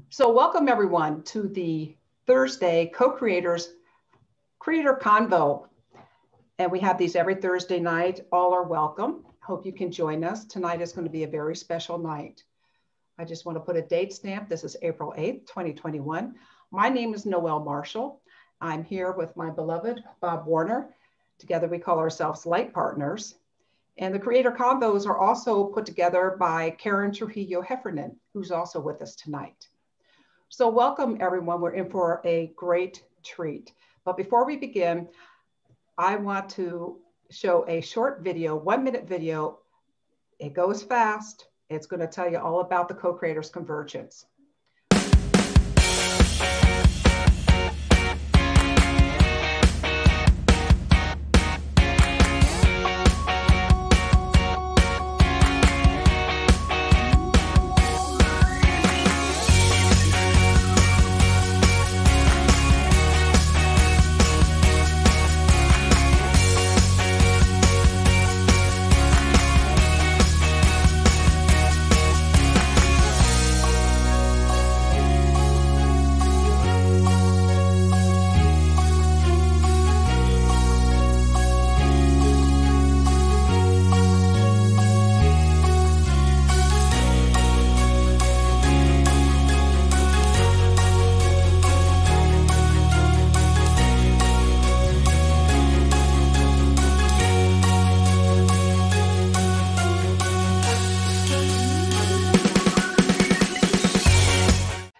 So welcome everyone to the Thursday Co-Creators Creator Convo. And we have these every Thursday night. All are welcome. Hope you can join us. Tonight is going to be a very special night. I just want to put a date stamp. This is April 8th, 2021. My name is Noelle Marshall. I'm here with my beloved Bob Warner. Together we call ourselves Light Partners. And the Creator Convos are also put together by Karen Trujillo Heffernan, who's also with us tonight. So welcome everyone, we're in for a great treat. But before we begin, I want to show a short video, 1-minute video. It goes fast. It's going to tell you all about the Co-Creators Convergence.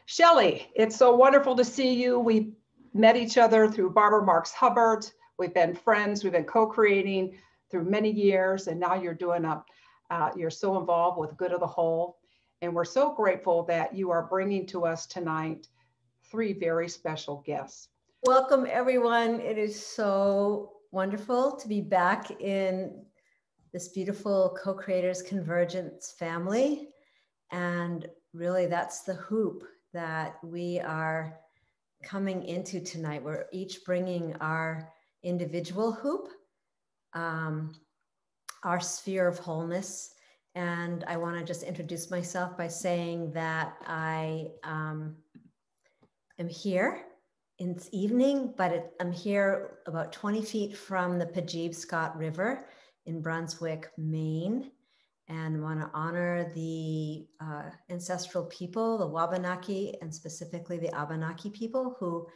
Shelley, it's so wonderful to see you. We met each other through Barbara Marx Hubbard. We've been friends. We've been co-creating through many years, and now you're you're so involved with Good of the Whole. And we're so grateful that you are bringing to us tonight 3 very special guests. Welcome, everyone. It is so wonderful to be back in this beautiful Co-Creators Convergence family. And really, that's the hoop that we are coming into tonight. We're each bringing our individual hoop, our sphere of wholeness. And I want to just introduce myself by saying that I am here in this evening, but I'm here about 20 feet from the Penobscot River in Brunswick, Maine. And want to honor the ancestral people, the Wabanaki, and specifically the Abenaki people who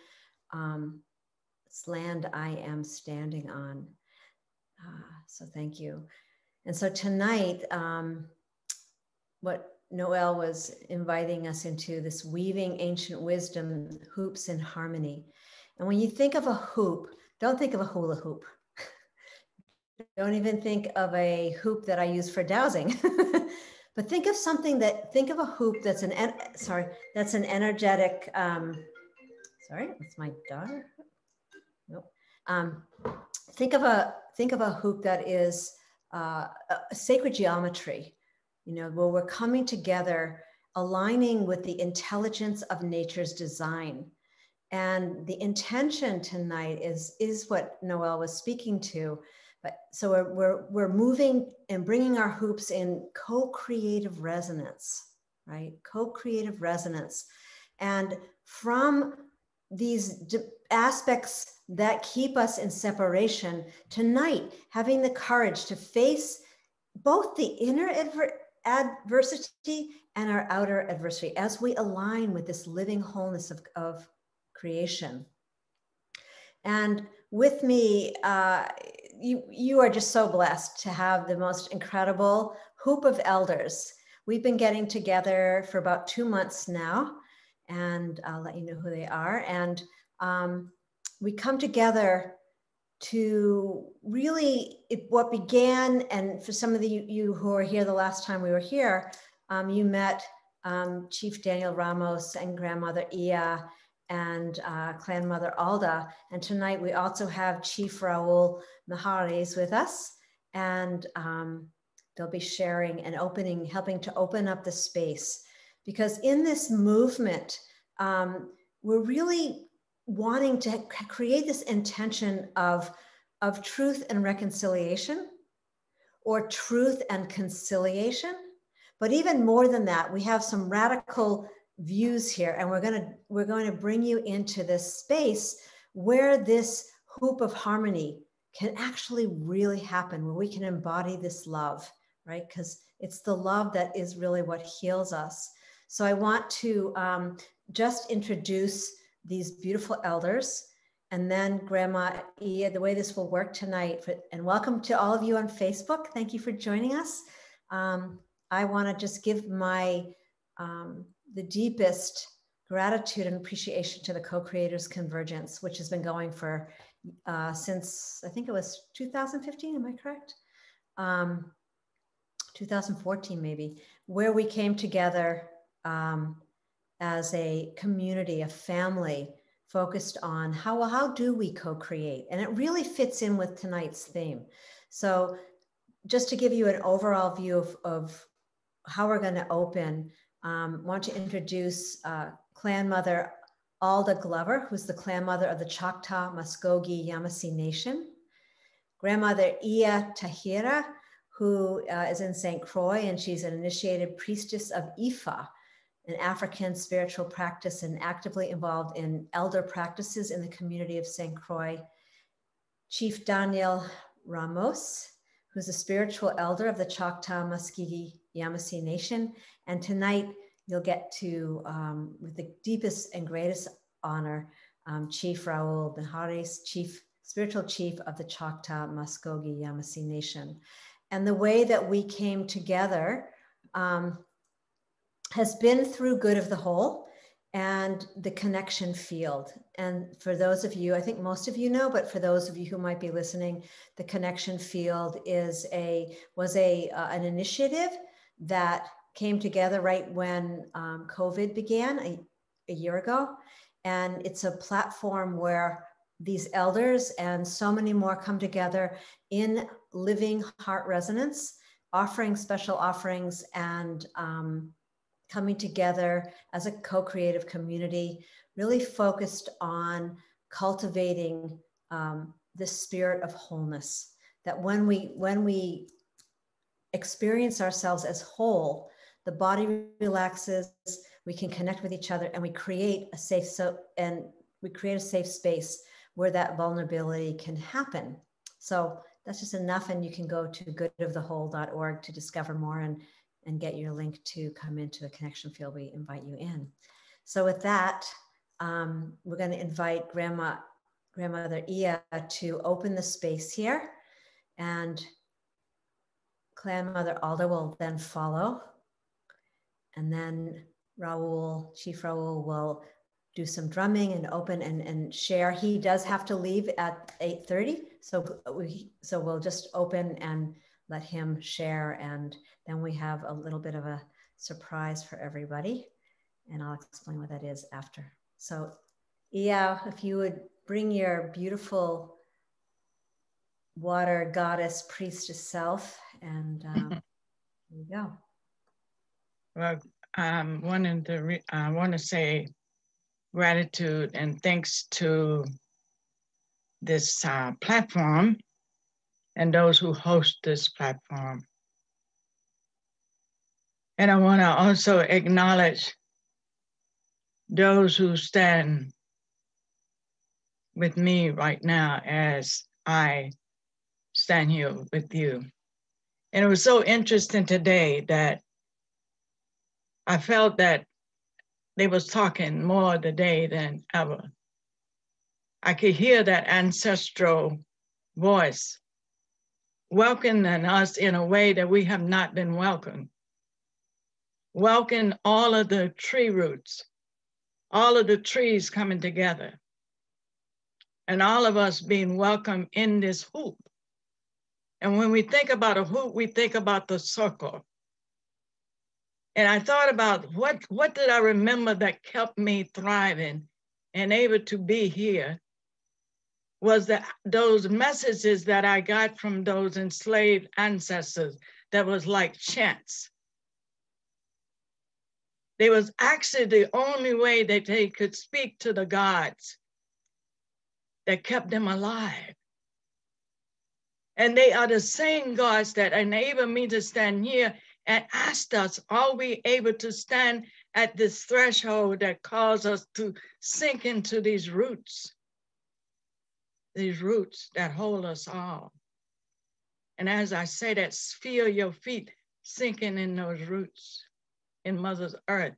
this land I am standing on. So thank you. And so tonight, what Noelle was inviting us into, this weaving ancient wisdom, hoops in harmony. And when you think of a hoop, don't think of a hula hoop. Don't even think of a hoop that I use for dowsing, but think of a hoop that's an energetic, sorry, that's my daughter. Nope. Think of a hoop that is a sacred geometry, where we're coming together, aligning with the intelligence of nature's design. And the intention tonight is what Noelle was speaking to. But so we're moving and bringing our hoops in co-creative resonance, right? Co-creative resonance. And from these aspects that keep us in separation, tonight, having the courage to face both the inner adversity and our outer adversity as we align with this living wholeness of creation. And with me, you are just so blessed to have the most incredible hoop of elders. We've been getting together for about 2 months now, and I'll let you know who they are. And we come together to really, what began, and for some of you who were here the last time we were here, you met Chief Daniel Ramos and Grandmother Iya and Clan Mother Alda. And tonight we also have Chief Raul Mijares with us. And they'll be sharing and helping to open up the space. Because in this movement, we're really wanting to create this intention of truth and reconciliation, or truth and conciliation. But even more than that, we have some radical views here, and we're going to bring you into this space where this hoop of harmony can actually really happen, where we can embody this love, right? Because it's the love that is really what heals us. So I want to just introduce these beautiful elders, and then Grandma Iya, the way this will work tonight, and welcome to all of you on Facebook. Thank you for joining us. I want to just give my the deepest gratitude and appreciation to the Co-Creators Convergence, which has been going for since, I think it was 2015, am I correct? 2014 maybe, where we came together as a community, a family, focused on how do we co-create? And it really fits in with tonight's theme. So just to give you an overall view of how we're going to open, want to introduce clan mother Alda Glover, who's the clan mother of the Choctaw, Muskogee, Yamasee Nation. Grandmother Iya Tahirah, who is in St. Croix, and she's an initiated priestess of Ifa, an African spiritual practice, and actively involved in elder practices in the community of St. Croix. Chief Daniel Ramos, who's a spiritual elder of the Choctaw, Muskogee, Yamasee Nation. And tonight you'll get to, with the deepest and greatest honor, Chief Raul Benhares, spiritual chief of the Choctaw, Muskogee, Yamasee Nation. And the way that we came together has been through Good of the Whole and the connection field. And for those of you, I think most of you know, but for those of you who might be listening, the connection field was an initiative that came together right when COVID began a year ago. And it's a platform where these elders and so many more come together in living heart resonance, offering special offerings and coming together as a co-creative community, really focused on cultivating the spirit of wholeness. That when we experience ourselves as whole, the body relaxes, we can connect with each other, and we create a safe space where that vulnerability can happen. So that's just enough, and you can go to goodofthewhole.org to discover more and get your link to come into the connection field. We invite you in. So with that, we're going to invite Grandmother Iya to open the space here, and Clan Mother Alda will then follow, and then Chief Raul will do some drumming and open and share. He does have to leave at 8:30, so we'll just open and let him share, and then we have a little bit of a surprise for everybody, and I'll explain what that is after. So Iya, if you would bring your beautiful water goddess priestess self, and here you go. Well, I want to say gratitude and thanks to this platform and those who host this platform. And I want to also acknowledge those who stand with me right now as I stand here with you. And it was so interesting today that I felt that they was talking more today than ever. I could hear that ancestral voice welcoming us in a way that we have not been welcomed. Welcome all of the tree roots, all of the trees coming together, and all of us being welcome in this hoop. And when we think about a hoop, we think about the circle. And I thought about what did I remember that kept me thriving and able to be here was that those messages that I got from those enslaved ancestors that was like chants. They was actually the only way that they could speak to the gods that kept them alive. And they are the same gods that enable me to stand here and asked us, are we able to stand at this threshold that cause us to sink into these roots that hold us all. And as I say that, feel your feet sinking in those roots in Mother Earth.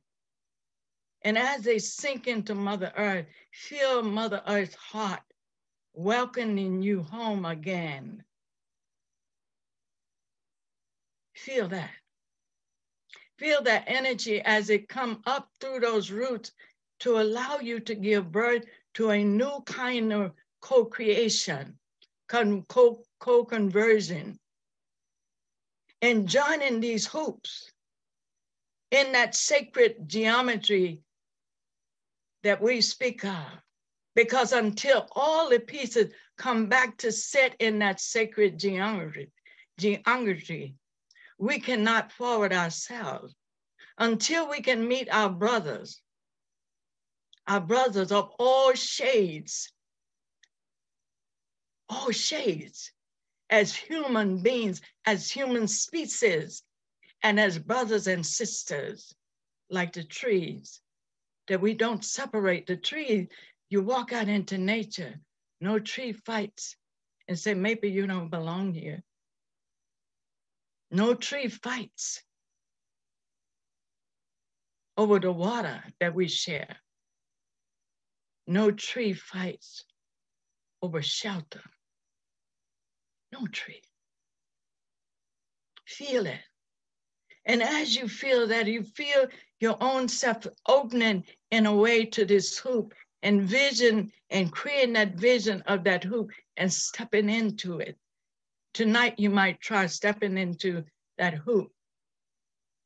And as they sink into Mother Earth, feel Mother Earth's heart welcoming you home again. Feel that. Feel that energy as it come up through those roots to allow you to give birth to a new kind of co-creation, co-conversion. And joining these hoops in that sacred geometry that we speak of. Because until all the pieces come back to sit in that sacred geometry, we cannot forward ourselves. Until we can meet our brothers of all shades, as human beings, as human species, and as brothers and sisters, like the trees, that we don't separate the trees. You walk out into nature, no tree fights and say, maybe you don't belong here. No tree fights over the water that we share. No tree fights over shelter. No tree. Feel it. And as you feel that, you feel your own self opening in a way to this hoop, and vision, and creating that vision of that hoop and stepping into it. Tonight, you might try stepping into that hoop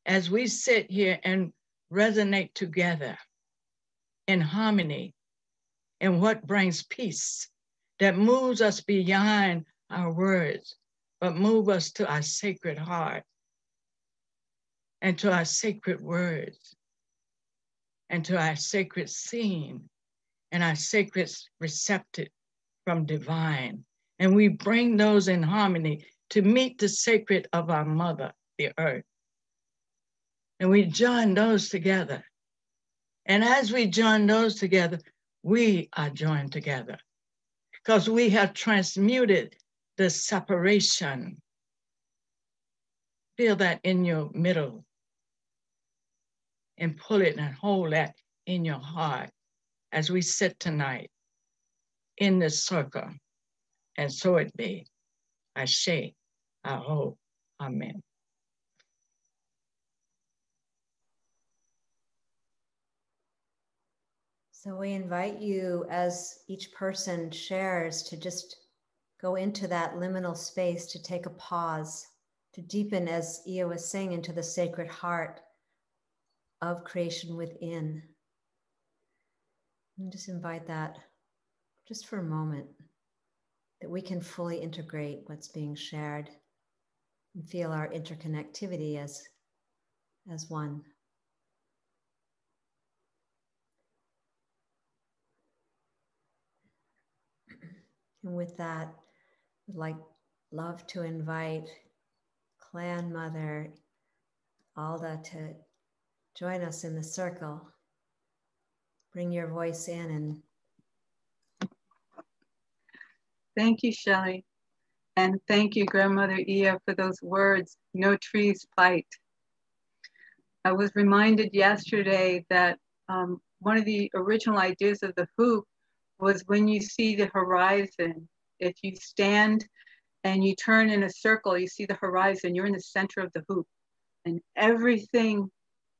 as we sit here and resonate together in harmony in what brings peace, that moves us beyond our words, but move us to our sacred heart and to our sacred words and to our sacred seeing and our sacred receptive from divine. And we bring those in harmony to meet the sacred of our mother, the earth. And we join those together. And as we join those together, we are joined together because we have transmuted the separation. Feel that in your middle and pull it and hold that in your heart as we sit tonight in this circle. And so it be. Ashe, Aho, Amen. So we invite you, as each person shares, to just go into that liminal space, to take a pause, to deepen, as Iya was saying, into the sacred heart of creation within. And just invite that just for a moment, that we can fully integrate what's being shared and feel our interconnectivity as one. And with that, I'd love to invite Clan Mother Alda to join us in the circle. Bring your voice in and thank you, Shelley. And thank you, Grandmother Iya, for those words, no trees fight. I was reminded yesterday that one of the original ideas of the hoop was when you see the horizon, if you stand and you turn in a circle, you see the horizon, you're in the center of the hoop. And everything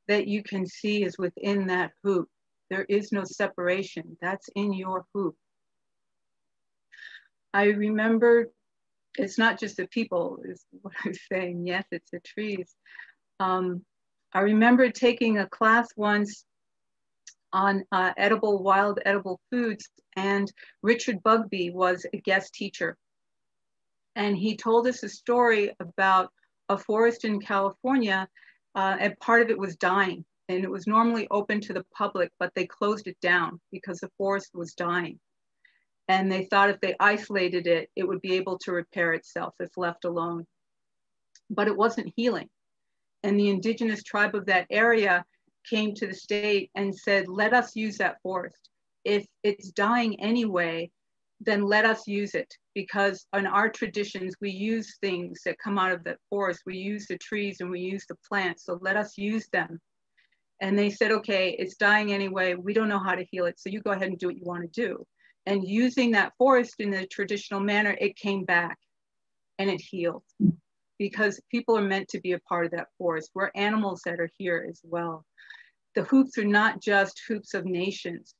that you can see is within that hoop. There is no separation. That's in your hoop. I remember, it's not just the people, is what I'm saying. Yes, it's the trees. I remember taking a class once on wild edible foods, and Richard Bugbee was a guest teacher. And he told us a story about a forest in California, and part of it was dying. And it was normally open to the public, but they closed it down because the forest was dying. And they thought if they isolated it, it would be able to repair itself if left alone. But it wasn't healing. And the indigenous tribe of that area came to the state and said, let us use that forest. If it's dying anyway, then let us use it, because in our traditions, we use things that come out of that forest. We use the trees and we use the plants, so let us use them. And they said, okay, it's dying anyway. We don't know how to heal it, so you go ahead and do what you want to do. And using that forest in the traditional manner, it came back and it healed, because people are meant to be a part of that forest. We're animals that are here as well. The hoops are not just hoops of nations.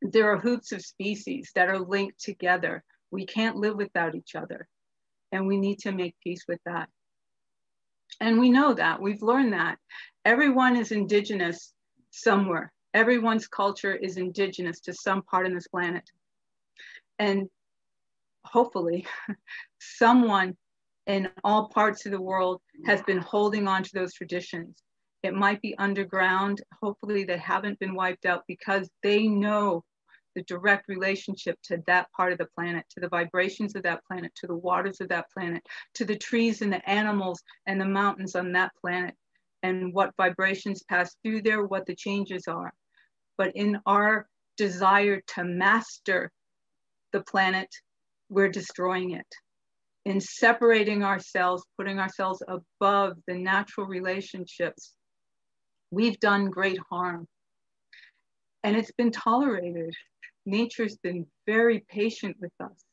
There are hoops of species that are linked together. We can't live without each other, and we need to make peace with that. And we know that, we've learned that. Everyone is indigenous somewhere. Everyone's culture is indigenous to some part on this planet. And hopefully someone in all parts of the world has been holding on to those traditions. It might be underground. Hopefully they haven't been wiped out, because they know the direct relationship to that part of the planet, to the vibrations of that planet, to the waters of that planet, to the trees and the animals and the mountains on that planet, and what vibrations pass through there, what the changes are. But in our desire to master the planet, we're destroying it. In separating ourselves, putting ourselves above the natural relationships, we've done great harm. And it's been tolerated. Nature's been very patient with us.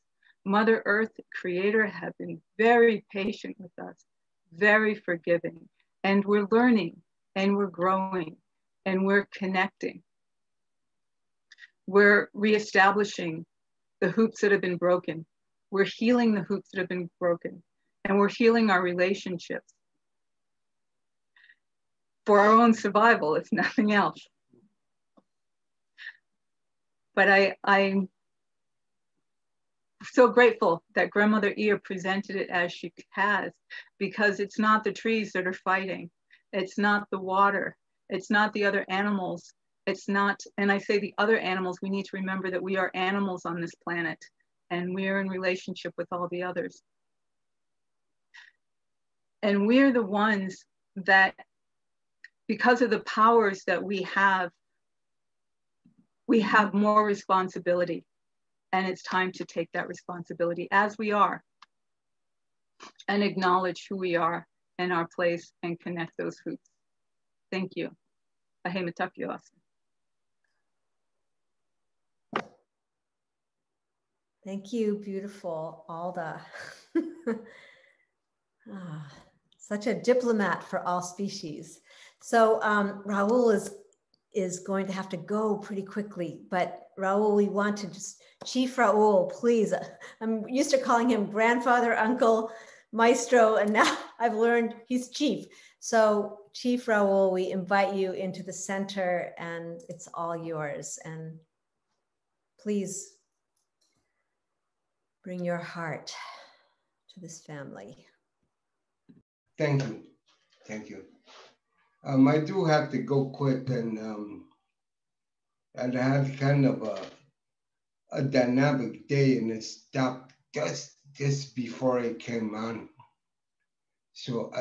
Mother Earth, Creator, have been very patient with us, very forgiving. And we're learning, and we're growing, and we're connecting. We're reestablishing the hoops that have been broken. We're healing the hoops that have been broken, and we're healing our relationships for our own survival, if nothing else. But I'm so grateful that Grandmother Iya presented it as she has, because it's not the trees that are fighting. It's not the water. It's not the other animals. It's not, and I say the other animals, we need to remember that we are animals on this planet, and we are in relationship with all the others. And we're the ones that, because of the powers that we have more responsibility, and it's time to take that responsibility as we are and acknowledge who we are and our place and connect those hoops. Thank you. Thank you, beautiful Alda. Such a diplomat for all species. So Raul is going to have to go pretty quickly, but Raul, we want to just, Chief Raul, please. I'm used to calling him grandfather, uncle, maestro, and now I've learned he's chief. So Chief Raul, we invite you into the center, and it's all yours. And please bring your heart to this family. Thank you. Thank you. I do have to go quick, and I had kind of a dynamic day, and it stopped just before it came on. So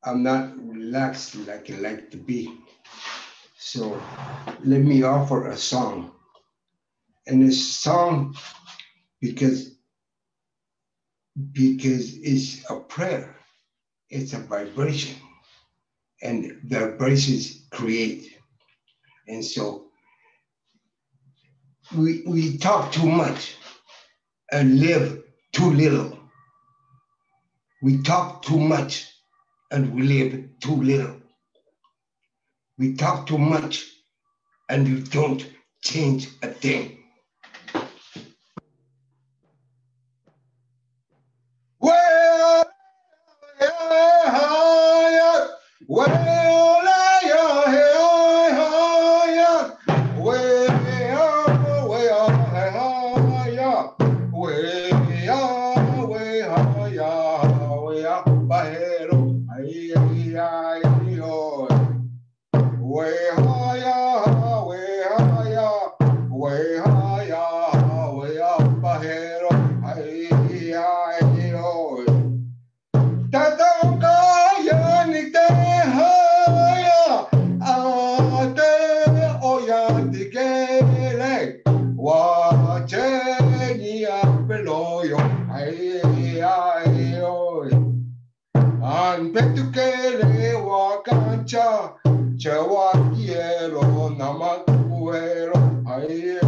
I'm not relaxed like I like to be. So let me offer a song. And this song, because it's a prayer, it's a vibration, and vibrations create. And so we talk too much and live too little. We talk too much and we live too little. We talk too much and we don't change a thing. Petukele wakancha, chewa quiero, namakuero, ay,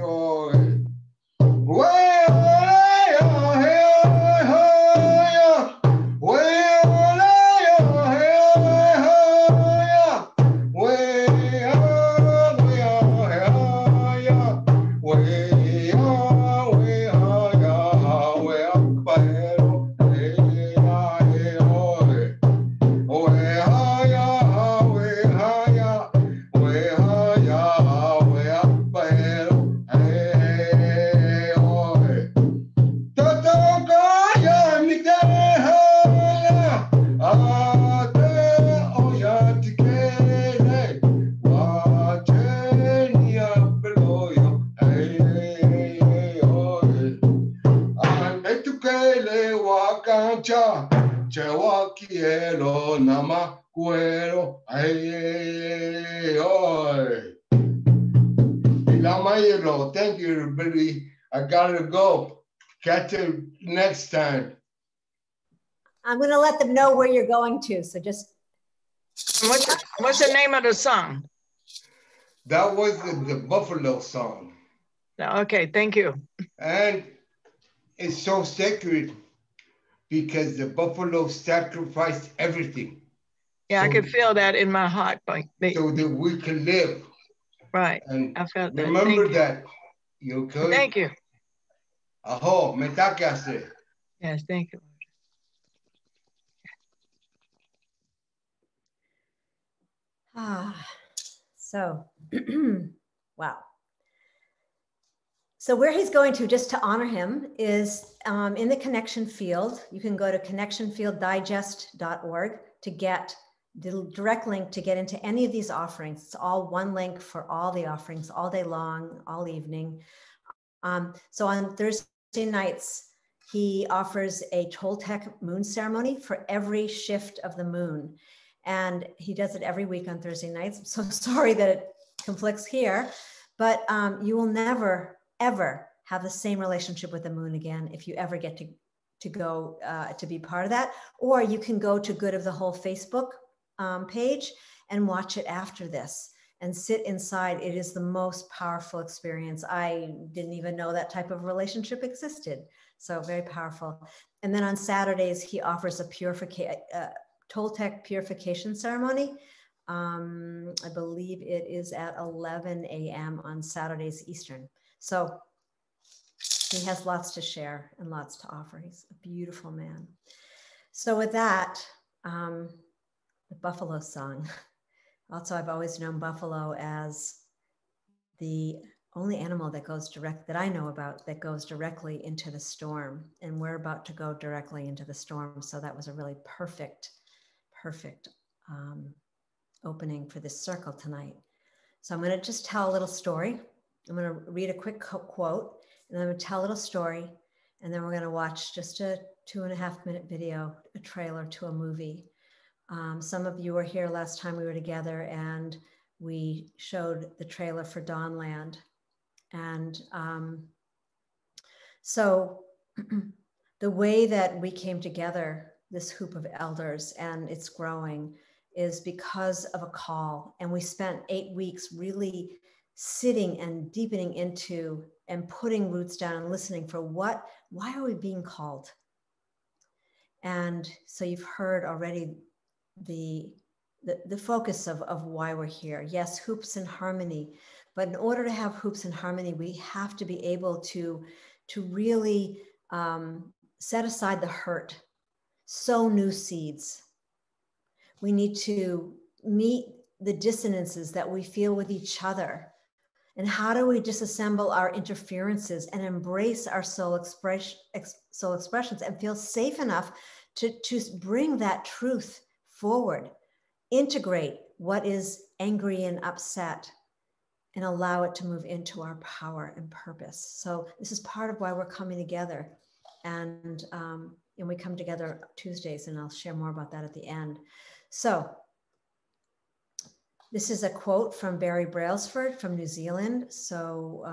oy. Chewa quiero, nama cuero, ay, oy. Thank you, everybody. I gotta go. Catch you next time. I'm going to let them know where you're going to. So just. What's the name of the song? That was the Buffalo song. Okay, thank you. And it's so sacred because the buffalo sacrificed everything. Yeah, so, I could feel that in my heart. So that we can live. Right. And I felt that. Remember that. You could. Thank you. Aho, metakase. Yes, thank you. So, wow. So where he's going to, just to honor him, is in the connection field. You can go to connectionfielddigest.org to get the direct link to get into any of these offerings. It's all one link for all the offerings, all day long, all evening. So on Thursday nights, he offers a Toltec moon ceremony for every shift of the moon. And he does it every week on Thursday nights. I'm so sorry that it conflicts here, but you will never, ever have the same relationship with the moon again if you ever get to go to be part of that. Or you can go to Good of the Whole Facebook page and watch it after this and sit inside. It is the most powerful experience. I didn't even know that type of relationship existed. So very powerful. And then on Saturdays, he offers a Toltec purification ceremony. I believe it is at 11 a.m. on Saturdays Eastern. So he has lots to share and lots to offer. He's a beautiful man. So with that, the buffalo song. Also, I've always known buffalo as the only animal that goes that I know about that goes directly into the storm. And we're about to go directly into the storm. So that was a really perfect opening for this circle tonight. So I'm going to just tell a little story. I'm going to read a quick quote, and then I'm going to tell a little story, and then we're going to watch just a 2.5-minute video, a trailer to a movie. Some of you were here last time we were together, and we showed the trailer for Dawnland. And so the way that we came together, this hoop of elders, and it's growing, is because of a call. And we spent 8 weeks really sitting and deepening into and putting roots down and listening for why are we being called? And so you've heard already the focus of why we're here. Yes, hoops and harmony, but in order to have hoops and harmony, we have to be able to really set aside the hurt, sow new seeds. We need to meet the dissonances that we feel with each other. And how do we disassemble our interferences and embrace our soul expressions and feel safe enough to bring that truth forward, integrate what is angry and upset, and allow it to move into our power and purpose. So this is part of why we're coming together. And we come together Tuesdays, and I'll share more about that at the end. So this is a quote from Barry Brailsford from New Zealand. So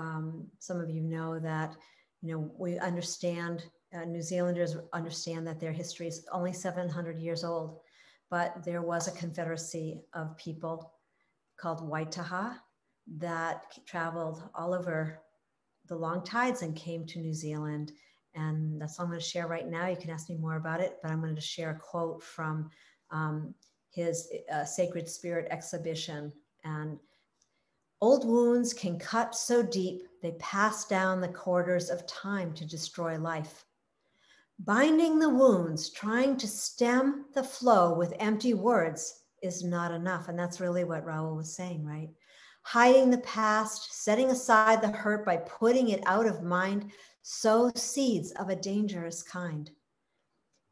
some of you know that, we understand New Zealanders understand that their history is only 700 years old, but there was a confederacy of people called Waitaha that traveled all over the long tides and came to New Zealand. And that's all I'm going to share right now. You can ask me more about it, but I'm going to share a quote from his Sacred Spirit exhibition. And old wounds can cut so deep, they pass down the corridors of time to destroy life. Binding the wounds, trying to stem the flow with empty words is not enough. And that's really what Raul was saying, right? Hiding the past, setting aside the hurt by putting it out of mind, sow seeds of a dangerous kind.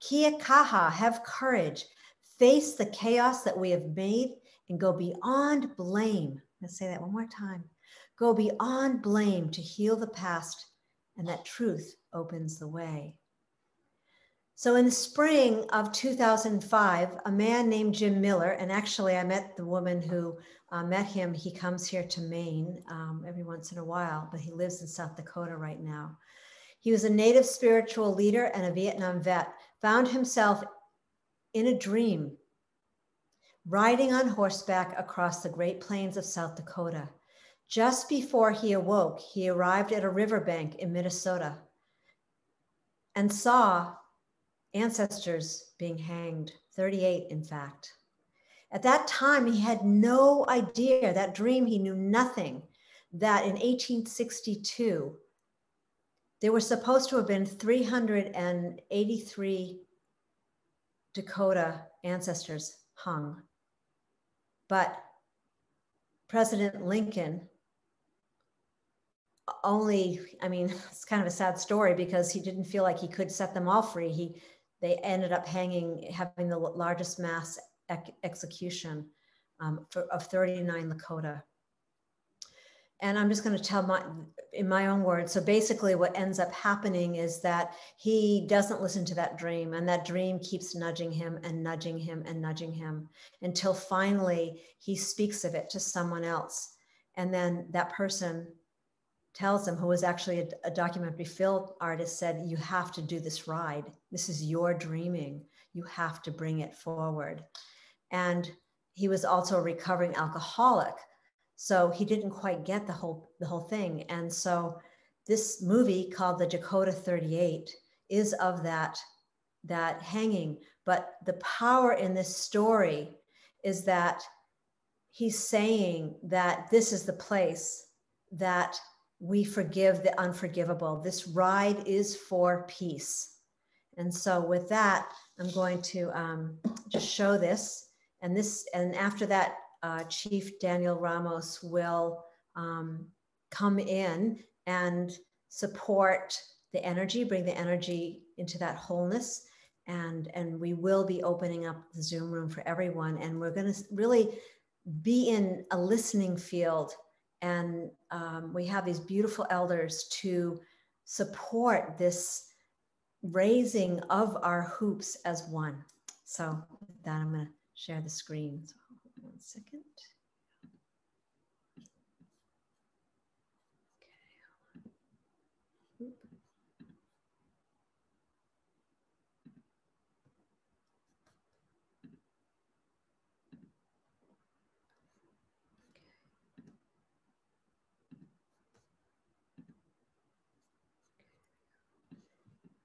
Kia kaha, have courage, face the chaos that we have made and go beyond blame. Let's say that one more time. Go beyond blame to heal the past, and that truth opens the way. So in the spring of 2005, a man named Jim Miller, and actually I met the woman who met him. He comes here to Maine every once in a while, but he lives in South Dakota right now. He was a native spiritual leader and a Vietnam vet, found himself in a dream, riding on horseback across the Great Plains of South Dakota. Just before he awoke, he arrived at a riverbank in Minnesota and saw ancestors being hanged, 38 in fact. At that time, he had no idea, that dream, he knew nothing, that in 1862, there were supposed to have been 383 Dakota ancestors hung. But President Lincoln it's kind of a sad story because he didn't feel like he could set them all free. They ended up having the largest mass execution of 39 Lakota. And I'm just going to tell in my own words. So basically what ends up happening is that he doesn't listen to that dream, and that dream keeps nudging him and nudging him and nudging him until finally he speaks of it to someone else. And then that person tells him, who was actually a documentary film artist, said, you have to do this ride. This is your dreaming. You have to bring it forward. And he was also a recovering alcoholic. So he didn't quite get the whole thing. And so this movie called The Dakota 38 is of that hanging. But the power in this story is that he's saying that this is the place that we forgive the unforgivable. This ride is for peace. And so with that, I'm going to just show this. And after that, Chief Daniel Ramos will come in and support the energy, bring the energy into that wholeness. And we will be opening up the Zoom room for everyone. And we're going to really be in a listening field. And we have these beautiful elders to support this raising of our hoops as one. So with that, I'm going to share the screen. So hold on 1 second. Okay.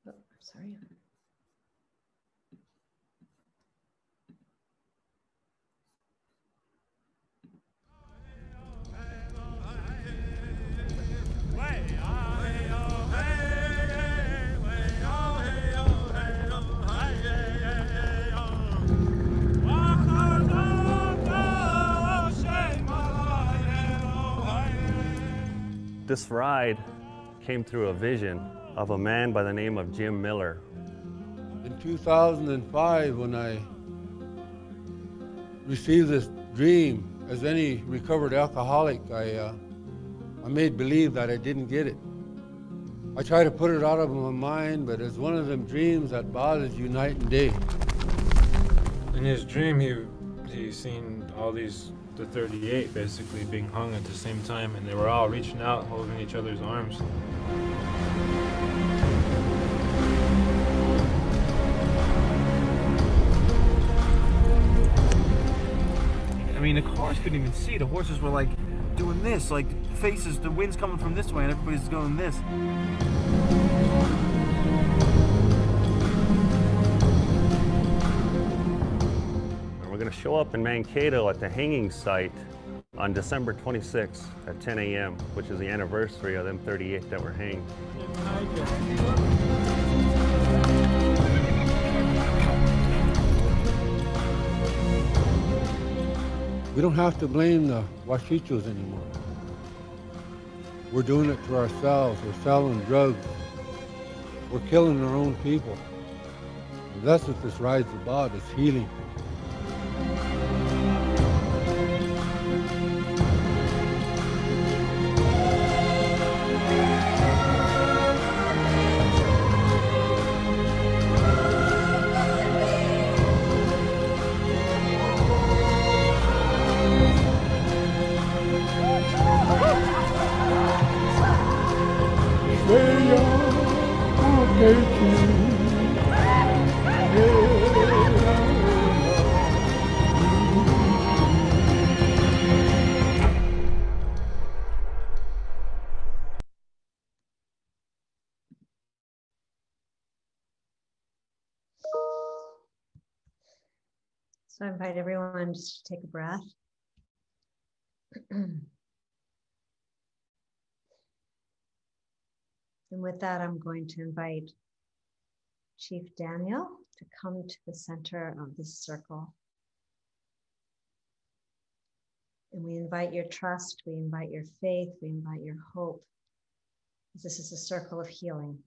Oh, sorry. This ride came through a vision of a man by the name of Jim Miller. In 2005, when I received this dream, as any recovered alcoholic, I made believe that I didn't get it. I tried to put it out of my mind, but it's one of them dreams that bothers you night and day. In his dream, he seen all the 38 basically being hung at the same time, and they were all reaching out, holding each other's arms. mean, the cars couldn't even see. The horses were like doing this, like faces, the wind's coming from this way and everybody's going this. We're going to show up in Mankato at the hanging site on December 26th at 10 a.m., which is the anniversary of them 38 that were hanged. We don't have to blame the Washichos anymore. We're doing it to ourselves. We're selling drugs. We're killing our own people. And that's what this ride's about, it's healing. So I invite everyone just to take a breath. And with that, I'm going to invite Chief Daniel to come to the center of this circle. And we invite your trust, we invite your faith, we invite your hope. This is a circle of healing.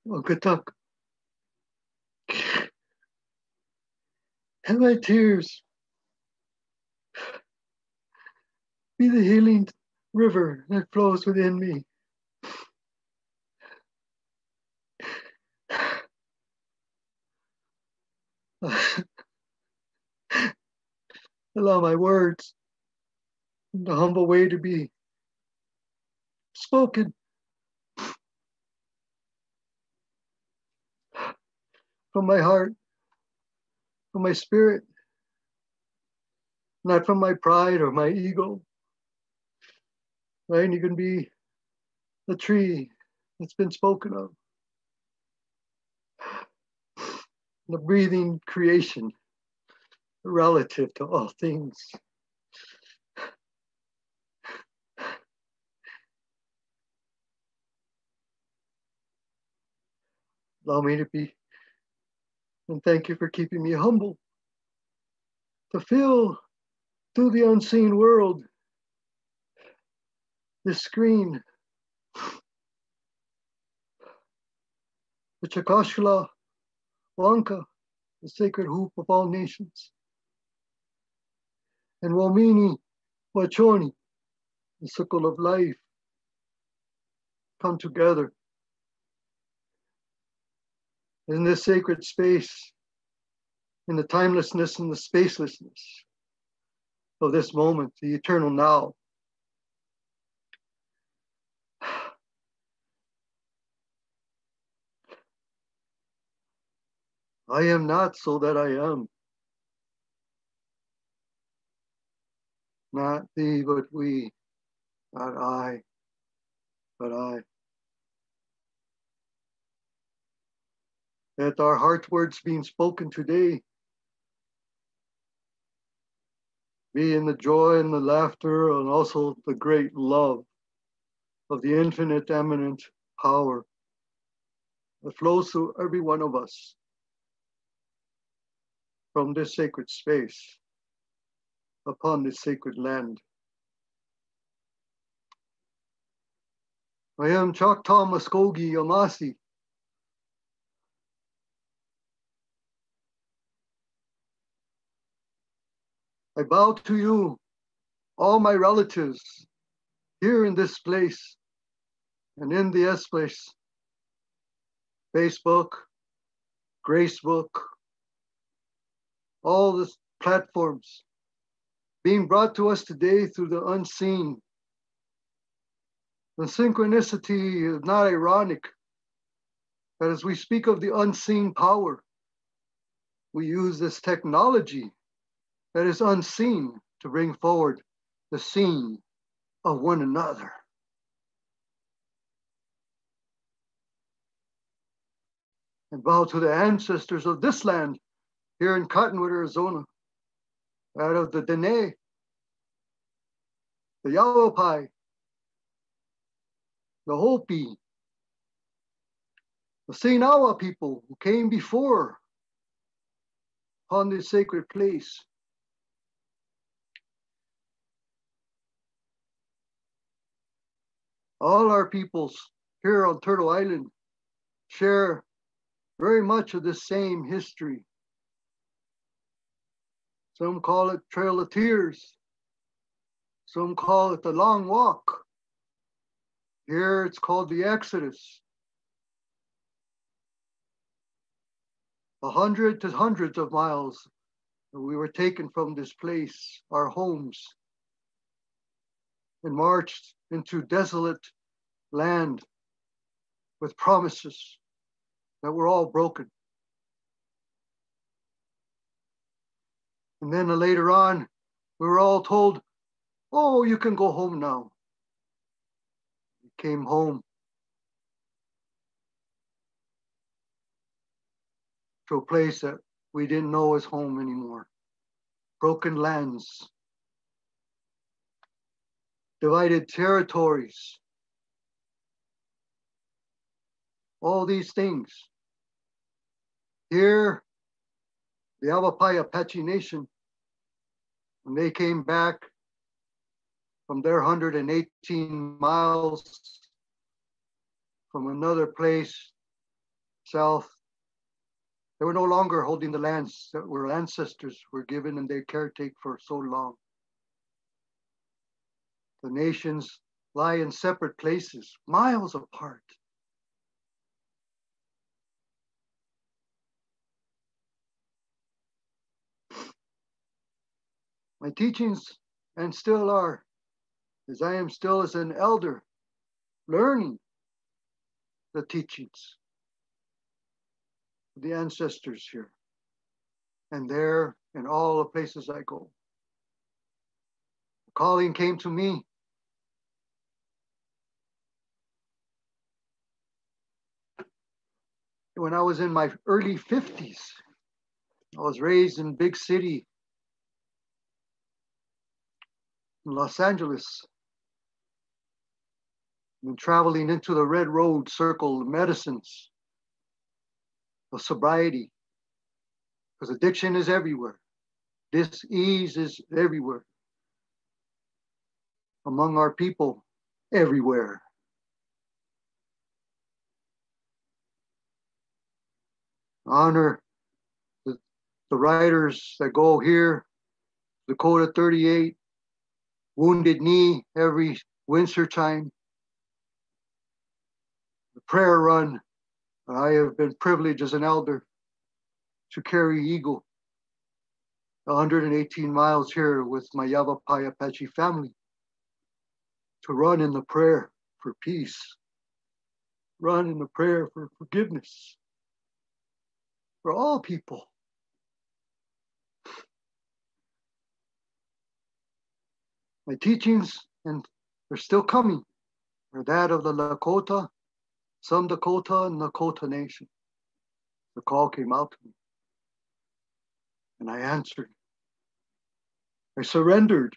Oh, good talk. And my tears be the healing river that flows within me. Allow my words in the humble way to be spoken from my heart, from my spirit, not from my pride or my ego. Right? You can be the tree that's been spoken of, the breathing creation relative to all things. Allow me to be, and thank you for keeping me humble, to feel through the unseen world, this screen, the Choctaw, Wanka, the sacred hoop of all nations, and Wamini, Wachoni, the circle of life, come together in this sacred space, in the timelessness and the spacelessness of this moment, the eternal now. I am not so that I am. Not thee, but we. Not I, but I. That our heart words being spoken today be in the joy and the laughter and also the great love of the infinite eminent power that flows through every one of us from this sacred space upon this sacred land. I am Choctaw, Muskogee, Yamasee. I bow to you, all my relatives, here in this place and in the S place, Facebook, Gracebook, all the platforms being brought to us today through the unseen. The synchronicity is not ironic that as we speak of the unseen power, we use this technology that is unseen to bring forward the seen of one another. And bow to the ancestors of this land here in Cottonwood, Arizona, out of the Dene, the Yavapai, the Hopi, the Sinawa people who came before on this sacred place. All our peoples here on Turtle Island share very much of the same history. Some call it Trail of Tears. Some call it the Long Walk. Here it's called the Exodus. Hundreds of miles we were taken from this place, our homes, and marched into desolate land with promises that were all broken. And then later on, we were all told, oh, you can go home now. We came home to a place that we didn't know as home anymore. Broken lands, divided territories, all these things. Here, the Yavapai Apache Nation, when they came back from their 118 miles from another place south, they were no longer holding the lands that our ancestors were given and they caretake for so long. The nations lie in separate places, miles apart. My teachings, and still are, as I am still as an elder, learning the teachings of the ancestors here and there in all the places I go. The calling came to me when I was in my early 50s. I was raised in big city in Los Angeles, and traveling into the red road circle of medicines, of sobriety, because addiction is everywhere. Dis-ease is everywhere. Among our people, everywhere. Honor the riders that go here, Dakota 38, Wounded Knee every winter time, the prayer run. I have been privileged as an elder to carry Eagle 118 miles here with my Yavapai Apache family, to run in the prayer for peace, run in the prayer for forgiveness for all people. My teachings, and they're still coming, are that of the Lakota, some Dakota, and Lakota Nation. The call came out to me, and I answered. I surrendered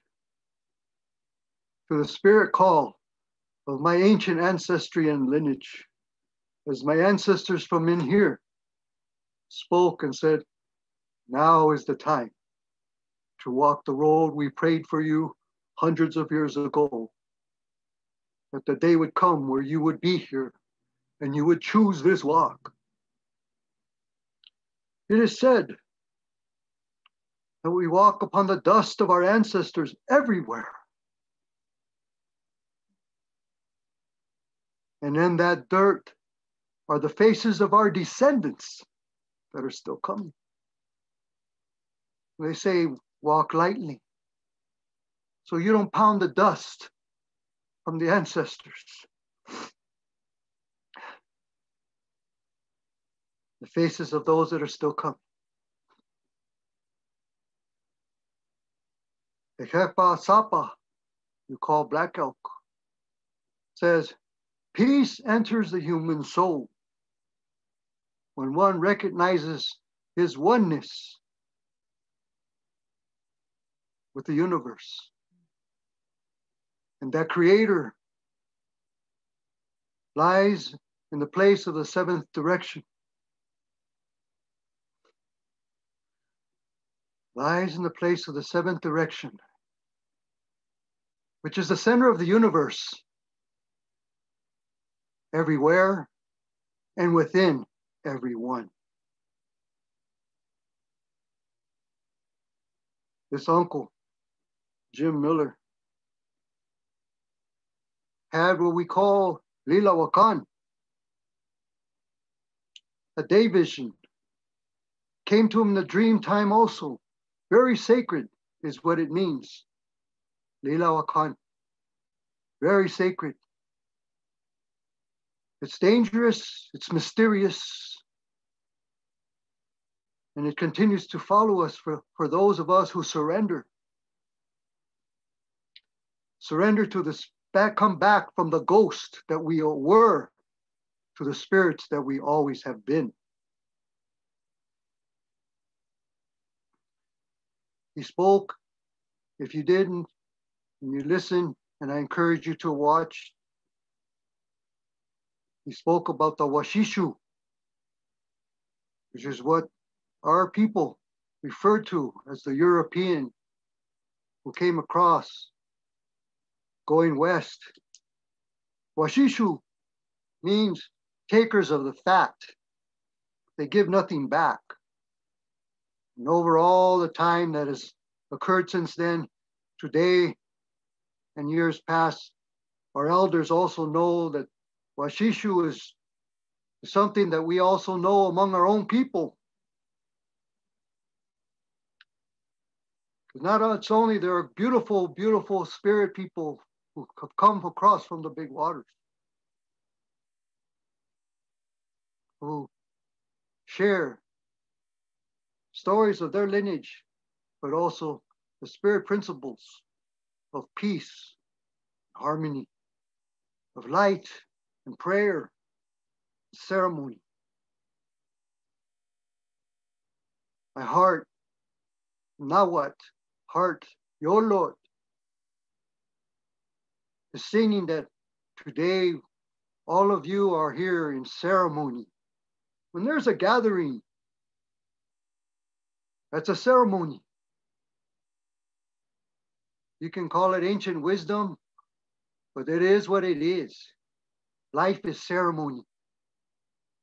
to the spirit call of my ancient ancestry and lineage, as my ancestors from in here spoke and said, now is the time to walk the road we prayed for you hundreds of years ago, that the day would come where you would be here and you would choose this walk. It is said that we walk upon the dust of our ancestors everywhere. And in that dirt are the faces of our descendants that are still coming. They say, walk lightly, so you don't pound the dust from the ancestors. The faces of those that are still coming. The Jefa Sapa, you call Black Elk, says, peace enters the human soul when one recognizes his oneness with the universe. And that creator lies in the place of the seventh direction. Lies in the place of the seventh direction, which is the center of the universe, everywhere and within everyone. This uncle, Jim Miller, had what we call Lila Wakan, a day vision. Came to him in the dream time also. Very sacred is what it means. Lila Wakan. Very sacred. It's dangerous, it's mysterious, and it continues to follow us for those of us who surrender. Surrender to this, come back from the ghost that we were to the spirits that we always have been. He spoke. If you didn't, and you listen, and I encourage you to watch, he spoke about the Washishu, which is what our people referred to as the European who came across going west. Washishu means takers of the fat. They give nothing back. And over all the time that has occurred since then, today and years past, our elders also know that Washishu is something that we also know among our own people. It's only there are beautiful, beautiful spirit people who have come across from the big waters, who share stories of their lineage, but also the spirit principles of peace, harmony, of light and prayer, ceremony. My heart, now what? Heart, your Lord, is singing that today all of you are here in ceremony. When there's a gathering, that's a ceremony. You can call it ancient wisdom, but it is what it is. Life is ceremony.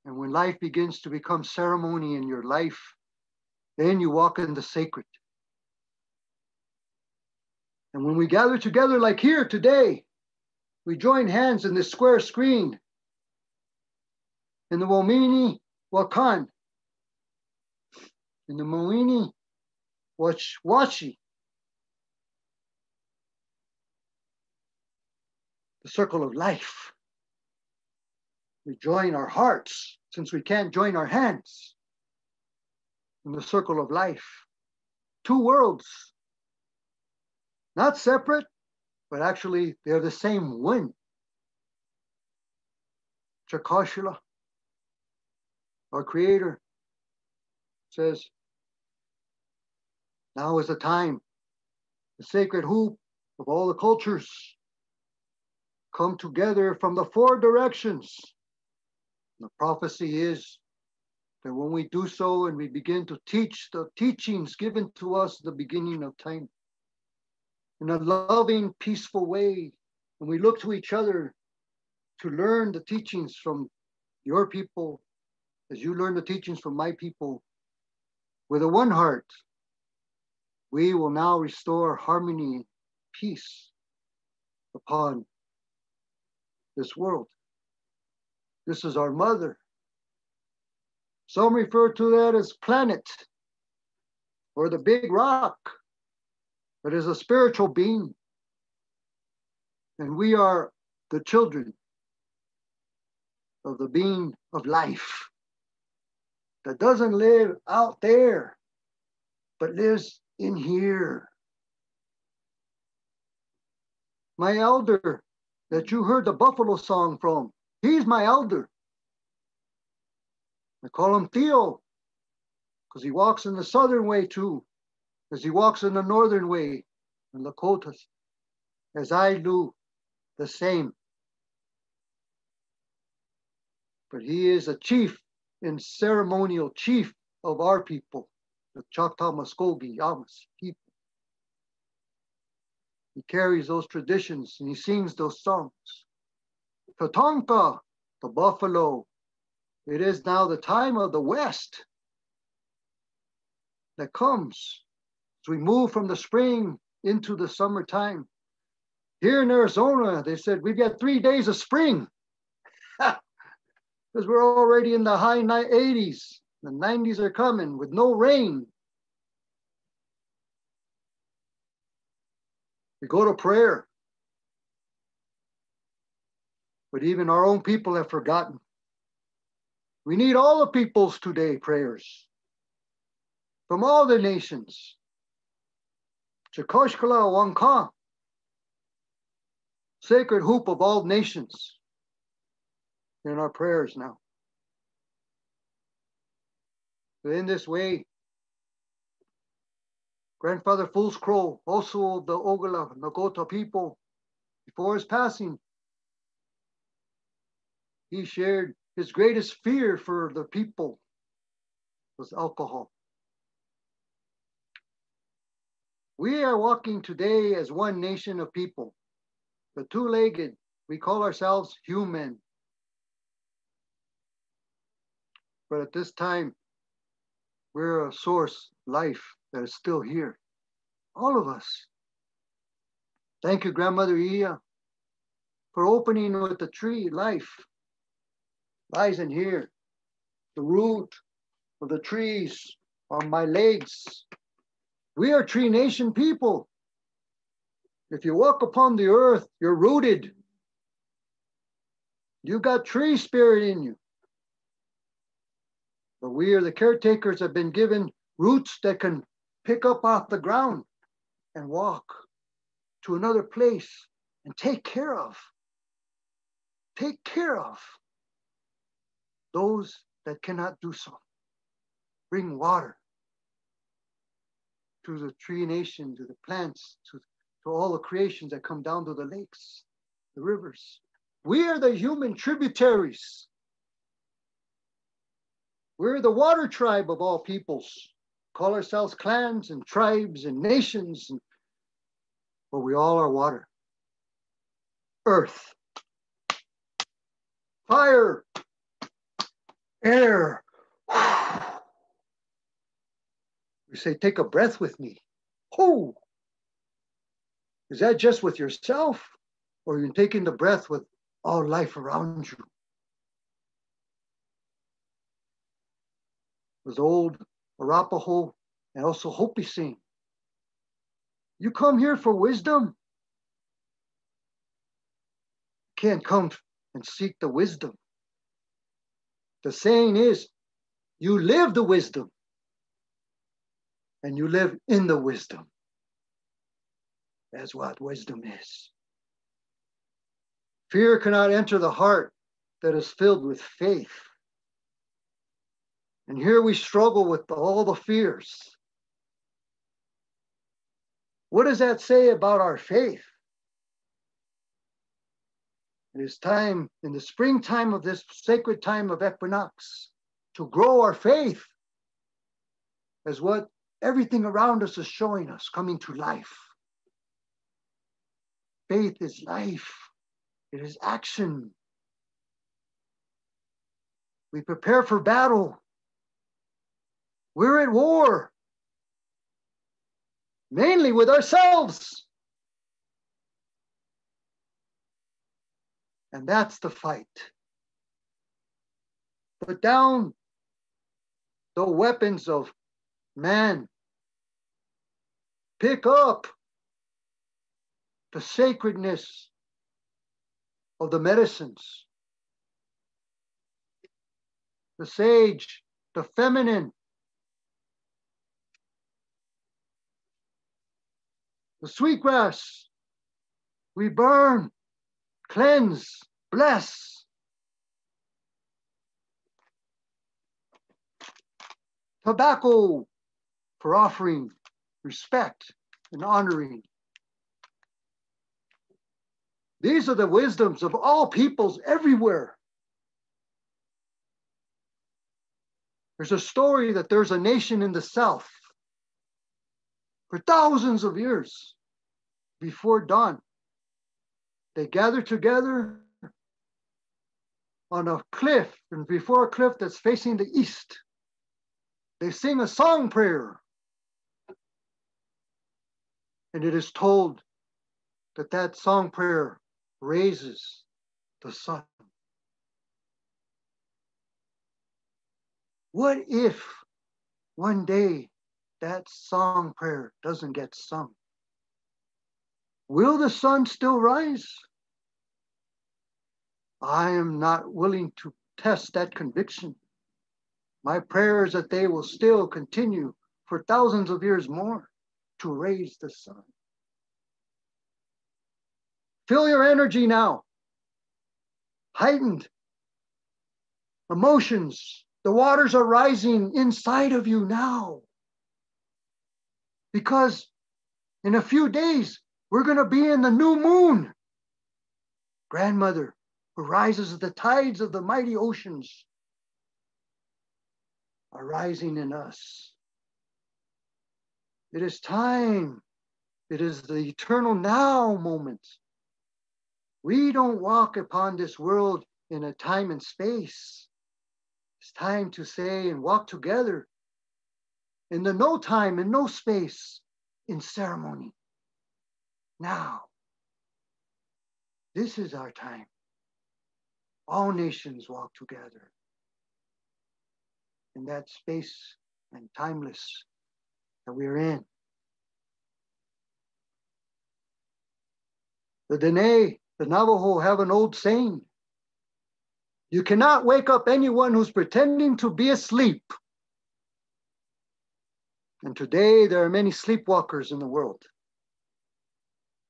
And when life begins to become ceremony in your life, then you walk in the sacred. And when we gather together like here today, we join hands in this square screen in the Womini Wakan, in the Moini Washi, the circle of life. We join our hearts, since we can't join our hands, in the circle of life. Two worlds, not separate, but actually they're the same one. Choctaw, our creator, says, now is the time. The sacred hoop of all the cultures come together from the four directions. The prophecy is that when we do so and we begin to teach the teachings given to us at the beginning of time in a loving, peaceful way, and we look to each other to learn the teachings from your people as you learn the teachings from my people with a one heart, we will now restore harmony and peace upon this world. This is our mother. Some refer to that as planet or the big rock, but is a spiritual being. And we are the children of the being of life that doesn't live out there, but lives in here. My elder that you heard the buffalo song from, he's my elder. I call him Theo because he walks in the southern way too, as he walks in the northern way in Lakotas, as I do the same. But he is a chief and ceremonial chief of our people, the Choctaw, Muskogee, Yamasee people. He carries those traditions and he sings those songs. Tatonka, the buffalo. It is now the time of the West that comes as we move from the spring into the summertime. Here in Arizona, they said, we've got 3 days of spring because we're already in the high 80s. The 90s are coming with no rain. We go to prayer. But even our own people have forgotten. We need all the peoples today, prayers. From all the nations. Chakoshkala Wanka. Sacred hoop of all nations. In our prayers now. But in this way, Grandfather Fool's Crow, also of the Oglala Nagota people, before his passing, he shared his greatest fear for the people was alcohol. We are walking today as one nation of people. The two-legged, we call ourselves human. But at this time, we're a source life that is still here. All of us. Thank you, Grandmother Iya, for opening with the tree. Life lies in here. The root of the trees on my legs. We are Tree Nation people. If you walk upon the earth, you're rooted. You got tree spirit in you. But we are the caretakers that have been given roots that can pick up off the ground and walk to another place and take care of those that cannot do so. Bring water to the tree nation, to the plants, to all the creations that come down to the lakes, the rivers. We are the human tributaries. We're the water tribe of all peoples. Call ourselves clans and tribes and nations, but we all are water. Earth, fire, air. We say, take a breath with me. Oh, is that just with yourself, or are you taking the breath with all life around you? It was old Arapaho and also Hopi sing. You come here for wisdom? You can't come and seek the wisdom. The saying is, you live the wisdom and you live in the wisdom. That's what wisdom is. Fear cannot enter the heart that is filled with faith. And here we struggle with all the fears. What does that say about our faith? It is time in the springtime of this sacred time of equinox to grow our faith as what everything around us is showing us, coming to life. Faith is life. It is action. We prepare for battle. We're at war, mainly with ourselves. And that's the fight. Put down the weapons of man. Pick up the sacredness of the medicines, the sage, the feminine, the sweetgrass. We burn, cleanse, bless. Tobacco for offering respect and honoring. These are the wisdoms of all peoples everywhere. There's a story that there's a nation in the South for thousands of years before dawn. They gather together on a cliff, and before a cliff that's facing the east. They sing a song prayer. And it is told that that song prayer raises the sun. What if one day that song prayer doesn't get sung? Will the sun still rise? I am not willing to test that conviction. My prayer is that they will still continue for thousands of years more to raise the sun. Feel your energy now. Heightened emotions. The waters are rising inside of you now. Because in a few days, we're going to be in the new moon. Grandmother, who rises at the tides of the mighty oceans, are rising in us. It is time. It is the eternal now moment. We don't walk upon this world in a time and space. It's time to say and walk together in the no time and no space, in ceremony. Now, this is our time. All nations walk together in that space and timeless that we're in. The Dene, the Navajo, have an old saying. You cannot wake up anyone who's pretending to be asleep. And today there are many sleepwalkers in the world.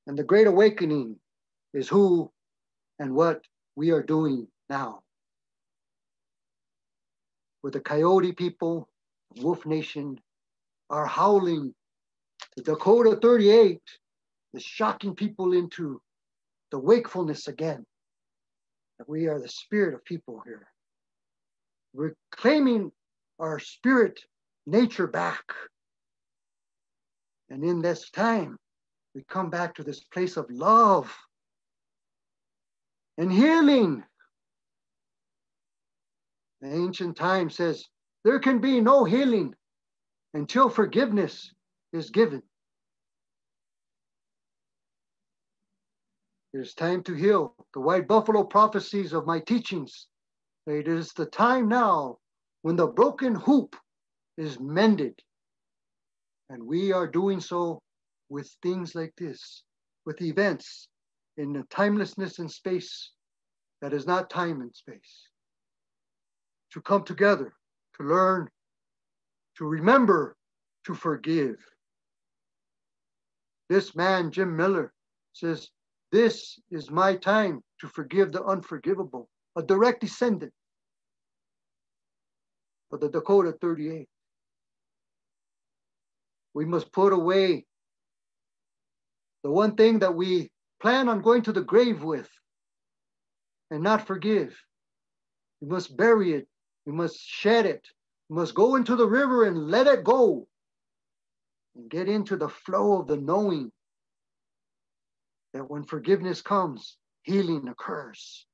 And the Great Awakening is who and what we are doing now. With the Coyote people, Wolf Nation, are howling. The Dakota 38 is shocking people into the wakefulness again. That we are the spirit of people here. We're claiming our spirit nature back. And in this time, we come back to this place of love and healing. The ancient time says there can be no healing until forgiveness is given. It is time to heal. The white buffalo prophecies of my teachings. It is the time now when the broken hoop is mended. And we are doing so with things like this, with events in the timelessness and space that is not time and space. To come together, to learn, to remember, to forgive. This man, Jim Miller, says, this is my time to forgive the unforgivable, a direct descendant of the Dakota 38. We must put away the one thing that we plan on going to the grave with and not forgive. We must bury it. We must shed it. We must go into the river and let it go and get into the flow of the knowing that when forgiveness comes, healing occurs.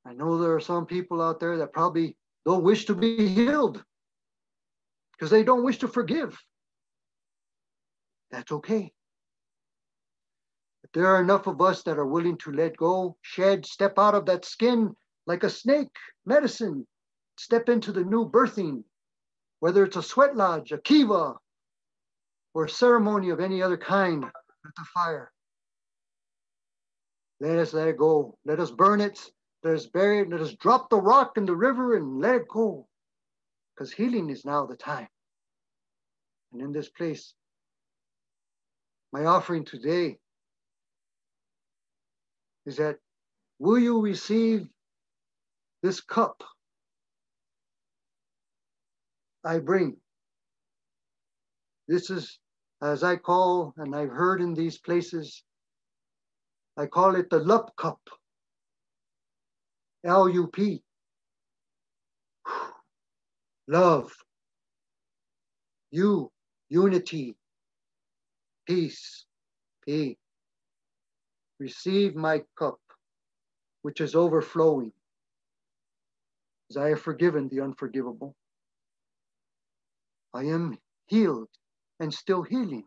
I know there are some people out there that probably don't wish to be healed because they don't wish to forgive. That's okay. But there are enough of us that are willing to let go, shed, step out of that skin, like a snake, medicine, step into the new birthing, whether it's a sweat lodge, a kiva, or a ceremony of any other kind at the fire. Let us let it go. Let us burn it. Let us bury it. Let us drop the rock in the river and let it go. Because healing is now the time. And in this place, my offering today is that, will you receive this cup I bring? This is, as I call, and I've heard in these places, I call it the LUP cup. L-U-P. Love. You. Unity. Peace. P. Receive my cup, which is overflowing, as I have forgiven the unforgivable. I am healed and still healing.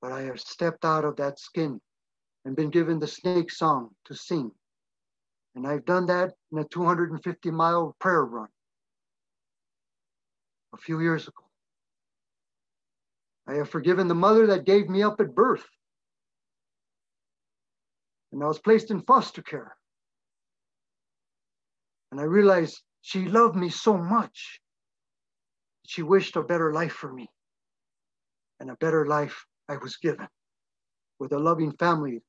But I have stepped out of that skin and been given the snake song to sing. And I've done that in a 250-mile prayer run a few years ago. I have forgiven the mother that gave me up at birth. And I was placed in foster care. And I realized she loved me so much. She wished a better life for me. And a better life I was given with a loving family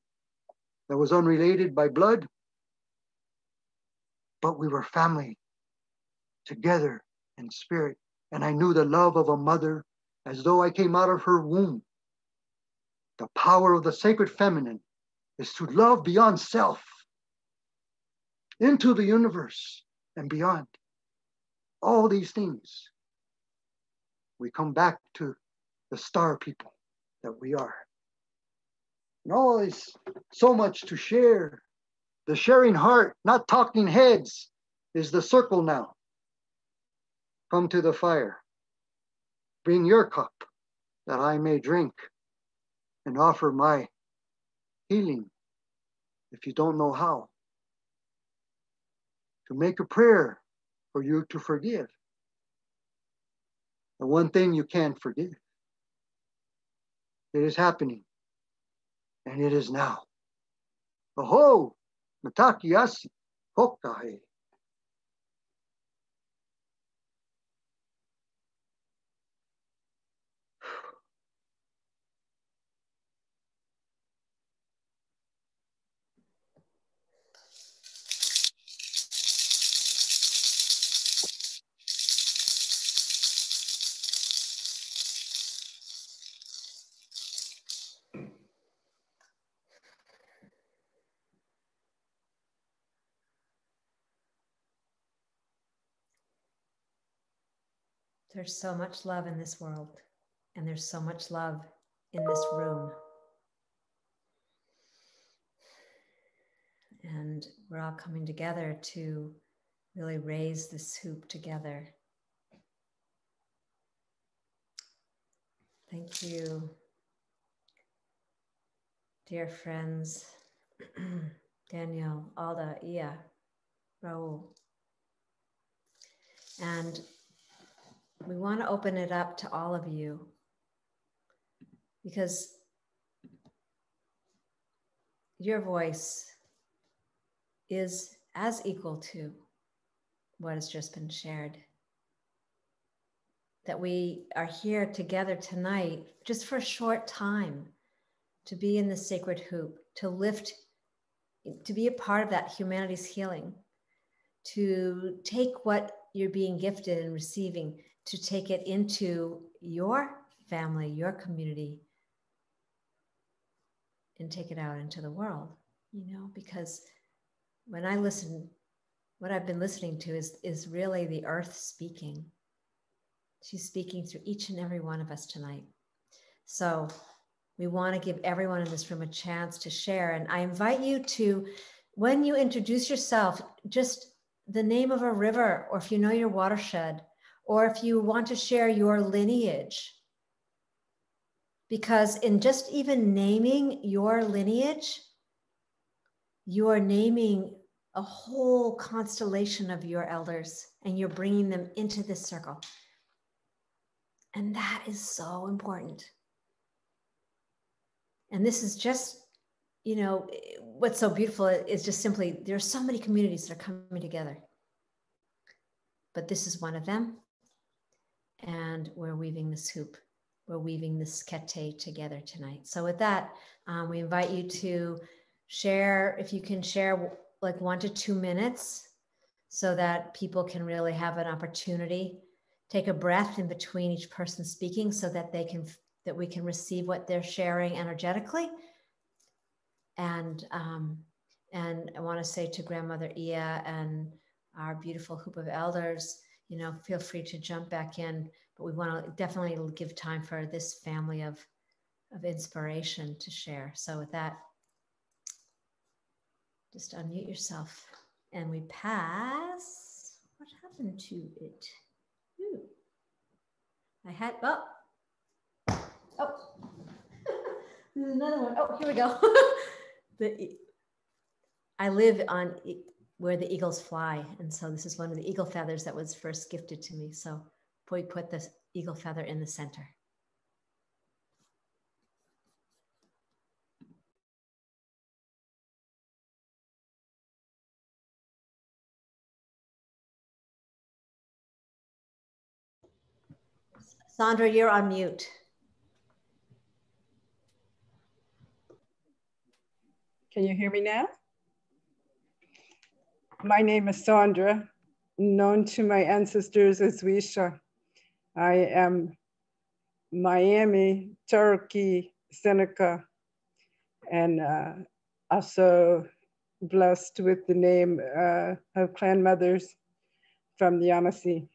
that was unrelated by blood, but we were family together in spirit. And I knew the love of a mother as though I came out of her womb. The power of the sacred feminine is to love beyond self, into the universe and beyond. All these things, we come back to the star people that we are. And always so much to share. The sharing heart, not talking heads, is the circle now. Come to the fire. Bring your cup that I may drink and offer my healing if you don't know how. To make a prayer for you to forgive. The one thing you can't forgive. It is happening. And it is now. Aho! Matakiasi Hokahe. There's so much love in this world, and there's so much love in this room. And we're all coming together to really raise this hoop together. Thank you, dear friends, Daniel, Alda, Iya, Raul. And we want to open it up to all of you because your voice is as equal to what has just been shared. That we are here together tonight just for a short time to be in the sacred hoop, to lift, to be a part of that humanity's healing, to take what you're being gifted and receiving, to take it into your family, your community, and take it out into the world, you know, because when I listen, what I've been listening to is really the earth speaking. She's speaking through each and every one of us tonight. So we want to give everyone in this room a chance to share. And I invite you to, when you introduce yourself, just the name of a river, or if you know your watershed, or if you want to share your lineage. Because in just even naming your lineage, you are naming a whole constellation of your elders and you're bringing them into this circle. And that is so important. And this is just, you know, what's so beautiful is just simply, there's so many communities that are coming together. But this is one of them. And we're weaving this hoop. We're weaving this kete together tonight. So with that, we invite you to share, if you can share like 1 to 2 minutes so that people can really have an opportunity. Take a breath in between each person speaking so that we can receive what they're sharing energetically. And I want to say to Grandmother Iya and our beautiful hoop of elders, you know, feel free to jump back in, but we want to definitely give time for this family of inspiration to share. So with that, just unmute yourself and we pass. What happened to it? Ooh. I had, oh, there's another one. Oh, here we go. I live on where the eagles fly. And so this is one of the eagle feathers that was first gifted to me. So we put this eagle feather in the center. Sandra, you're on mute. Can you hear me now? My name is Sandra, known to my ancestors as Wisha. I am Miami, Cherokee, Seneca, and also blessed with the name of clan mothers from the Yamasee.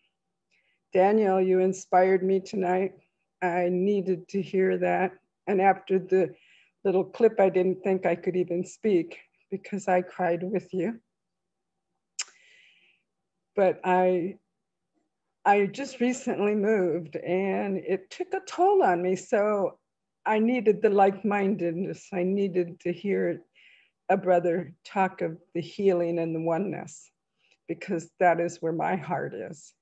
Daniel, you inspired me tonight. I needed to hear that. And after the little clip, I didn't think I could even speak because I cried with you. But I just recently moved and it took a toll on me. So I needed the like-mindedness. I needed to hear a brother talk of the healing and the oneness, because that is where my heart is.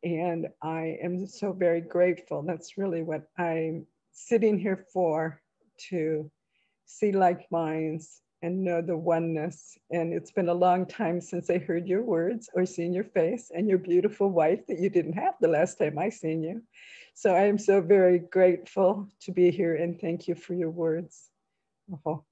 And I am so very grateful. That's really what I'm sitting here for, to see like minds and know the oneness. And it's been a long time since I heard your words or seen your face and your beautiful wife that you didn't have the last time I seen you. So I am so very grateful to be here and thank you for your words. Oh.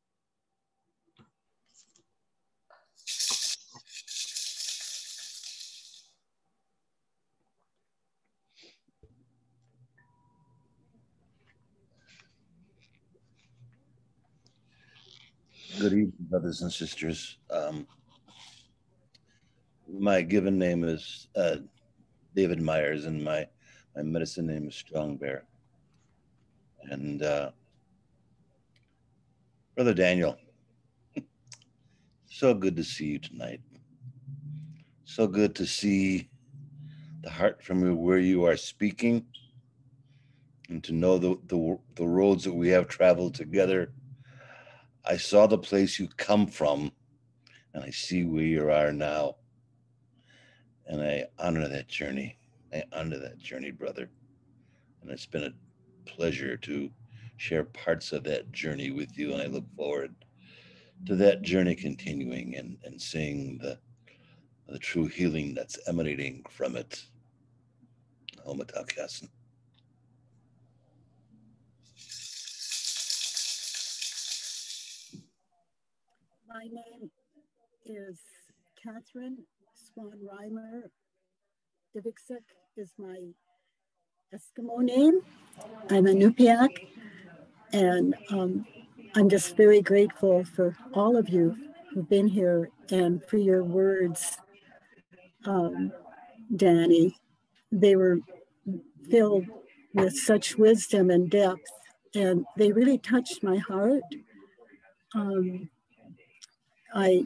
Good evening, brothers and sisters. My given name is David Myers, and my medicine name is Strong Bear. And Brother Daniel, so good to see you tonight. So good to see the heart from where you are speaking, and to know the roads that we have traveled together. I saw the place you come from, and I see where you are now. And I honor that journey. I honor that journey, brother. And it's been a pleasure to share parts of that journey with you. And I look forward to that journey continuing and seeing the true healing that's emanating from it. Homatakasan. My name is Catherine Swan Reimer. Diviksik is my Eskimo name. I'm a Nupiaq, and I'm just very grateful for all of you who've been here and for your words, Danny. They were filled with such wisdom and depth, and they really touched my heart.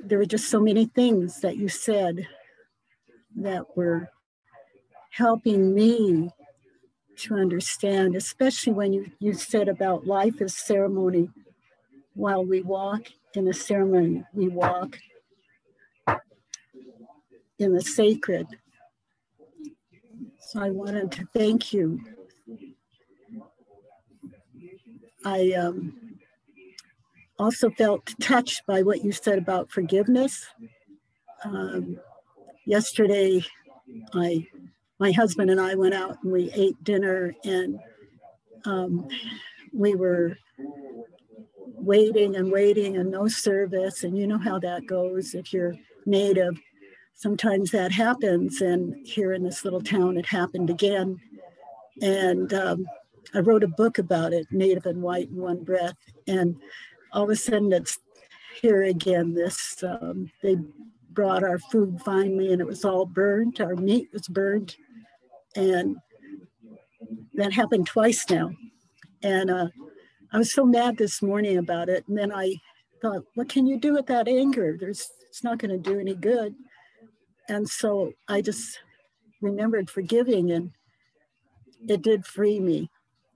There were just so many things that you said that were helping me to understand, especially when you said about life as ceremony, while we walk in the ceremony, we walk in the sacred. So I wanted to thank you. I also felt touched by what you said about forgiveness. Yesterday, my husband and I went out and we ate dinner, and we were waiting and no service. And you know how that goes if you're Native. Sometimes that happens. And here in this little town, it happened again. And I wrote a book about it, Native and White in One Breath. And all of a sudden it's here again. They brought our food finally, and it was all burnt. Our meat was burnt. And that happened twice now. And I was so mad this morning about it. And then I thought, what can you do with that anger? It's not going to do any good. And so I just remembered forgiving, and it did free me,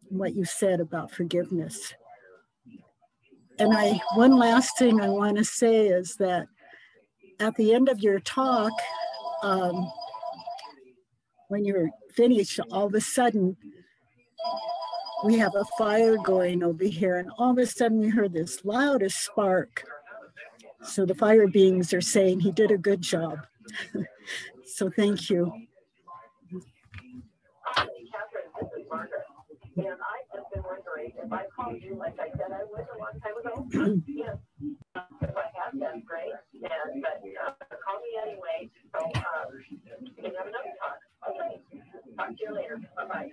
what you said about forgiveness. And one last thing I want to say is that at the end of your talk, when you're finished, all of a sudden, we have a fire going over here, and all of a sudden we heard this loudest spark. So the fire beings are saying he did a good job. So thank you. And I've just been wondering if I called you like I said I would a long time ago. Yes, if I have, that's great. But call me anyway. So we can have another talk. Okay. Talk to you later. Bye-bye.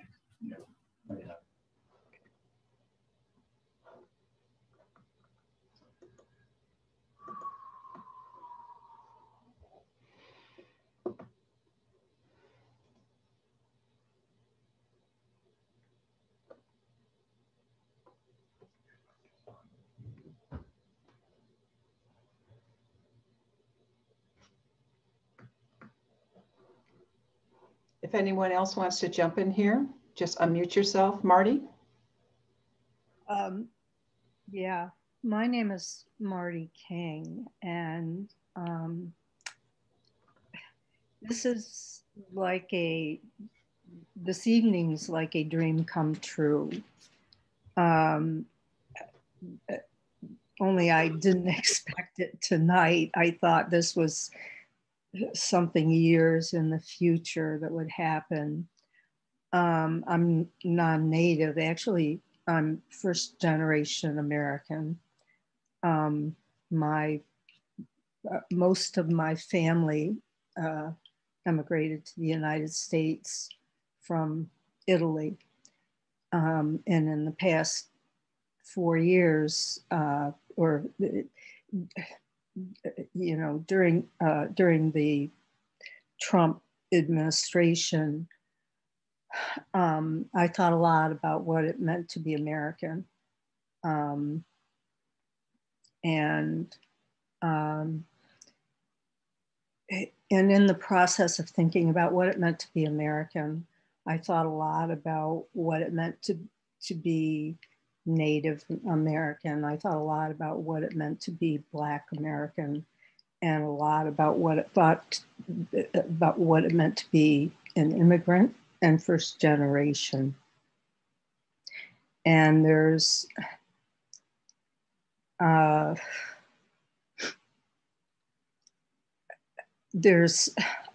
If anyone else wants to jump in here, just unmute yourself. Marty? Yeah, my name is Marty King, and this evening's like a dream come true. Only I didn't expect it tonight. I thought this was something years in the future that would happen. I'm non-Native. Actually, I'm first generation American. Most of my family emigrated to the United States from Italy. And in the past 4 years, during the Trump administration, I thought a lot about what it meant to be American. And in the process of thinking about what it meant to be American, I thought a lot about what it meant to be Native American. I thought a lot about what it meant to be Black American, and a lot about what it meant to be an immigrant and first generation. And there's a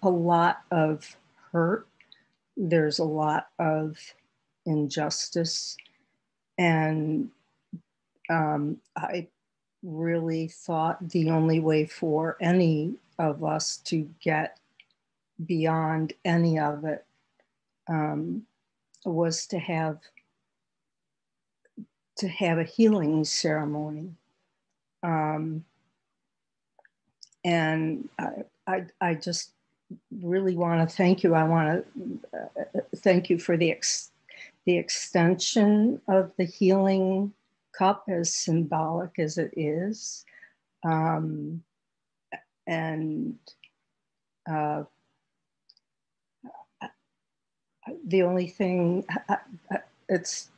lot of hurt. There's a lot of injustice. And I really thought the only way for any of us to get beyond any of it was to have a healing ceremony. And I just really want to thank you. I want to thank you for the extension of the healing cup, as symbolic as it is. The only thing, it's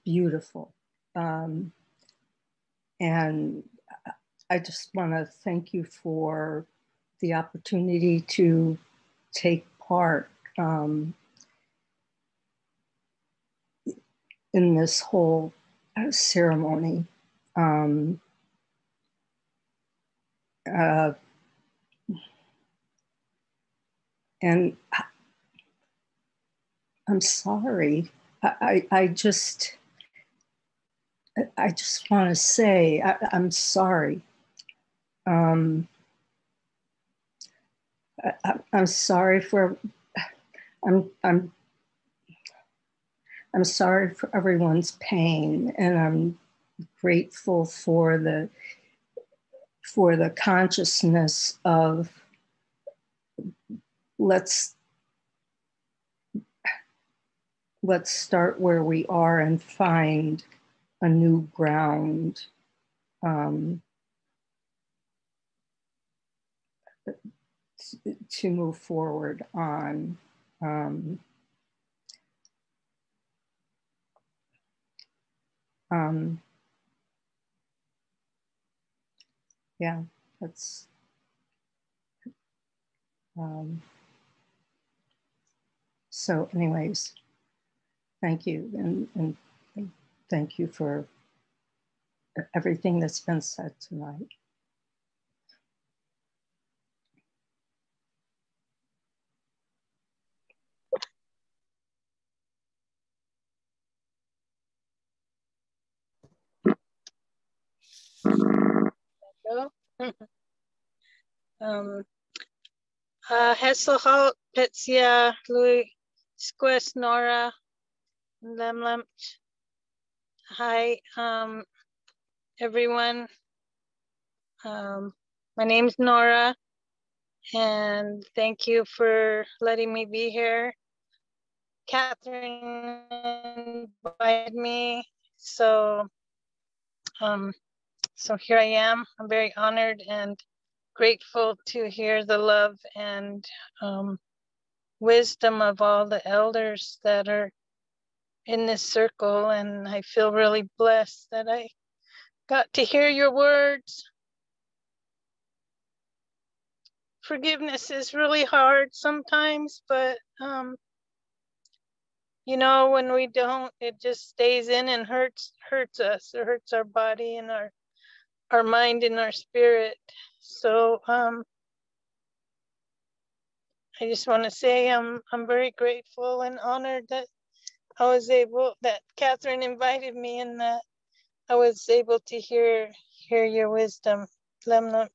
beautiful. And I just want to thank you for the opportunity to take part in this whole ceremony. And I'm sorry. I just want to say I'm sorry. I'm sorry for I'm sorry for everyone's pain, and I'm grateful for the consciousness of let's start where we are and find a new ground. To move forward on. Yeah, that's so anyways, thank you, and thank you for everything that's been said tonight. Hesselhout, Petsia, Louis, Squest, Nora, Lemlem. Hi, everyone. My name's Nora, and thank you for letting me be here. Catherine invited me, so here I am. I'm very honored and grateful to hear the love and wisdom of all the elders that are in this circle, and I feel really blessed that I got to hear your words. Forgiveness is really hard sometimes, but you know, when we don't, it just stays in and hurts us. It hurts our body and our mind and our spirit. So I just want to say I'm very grateful and honored that that Catherine invited me, and that I was able to hear your wisdom. Lemnot.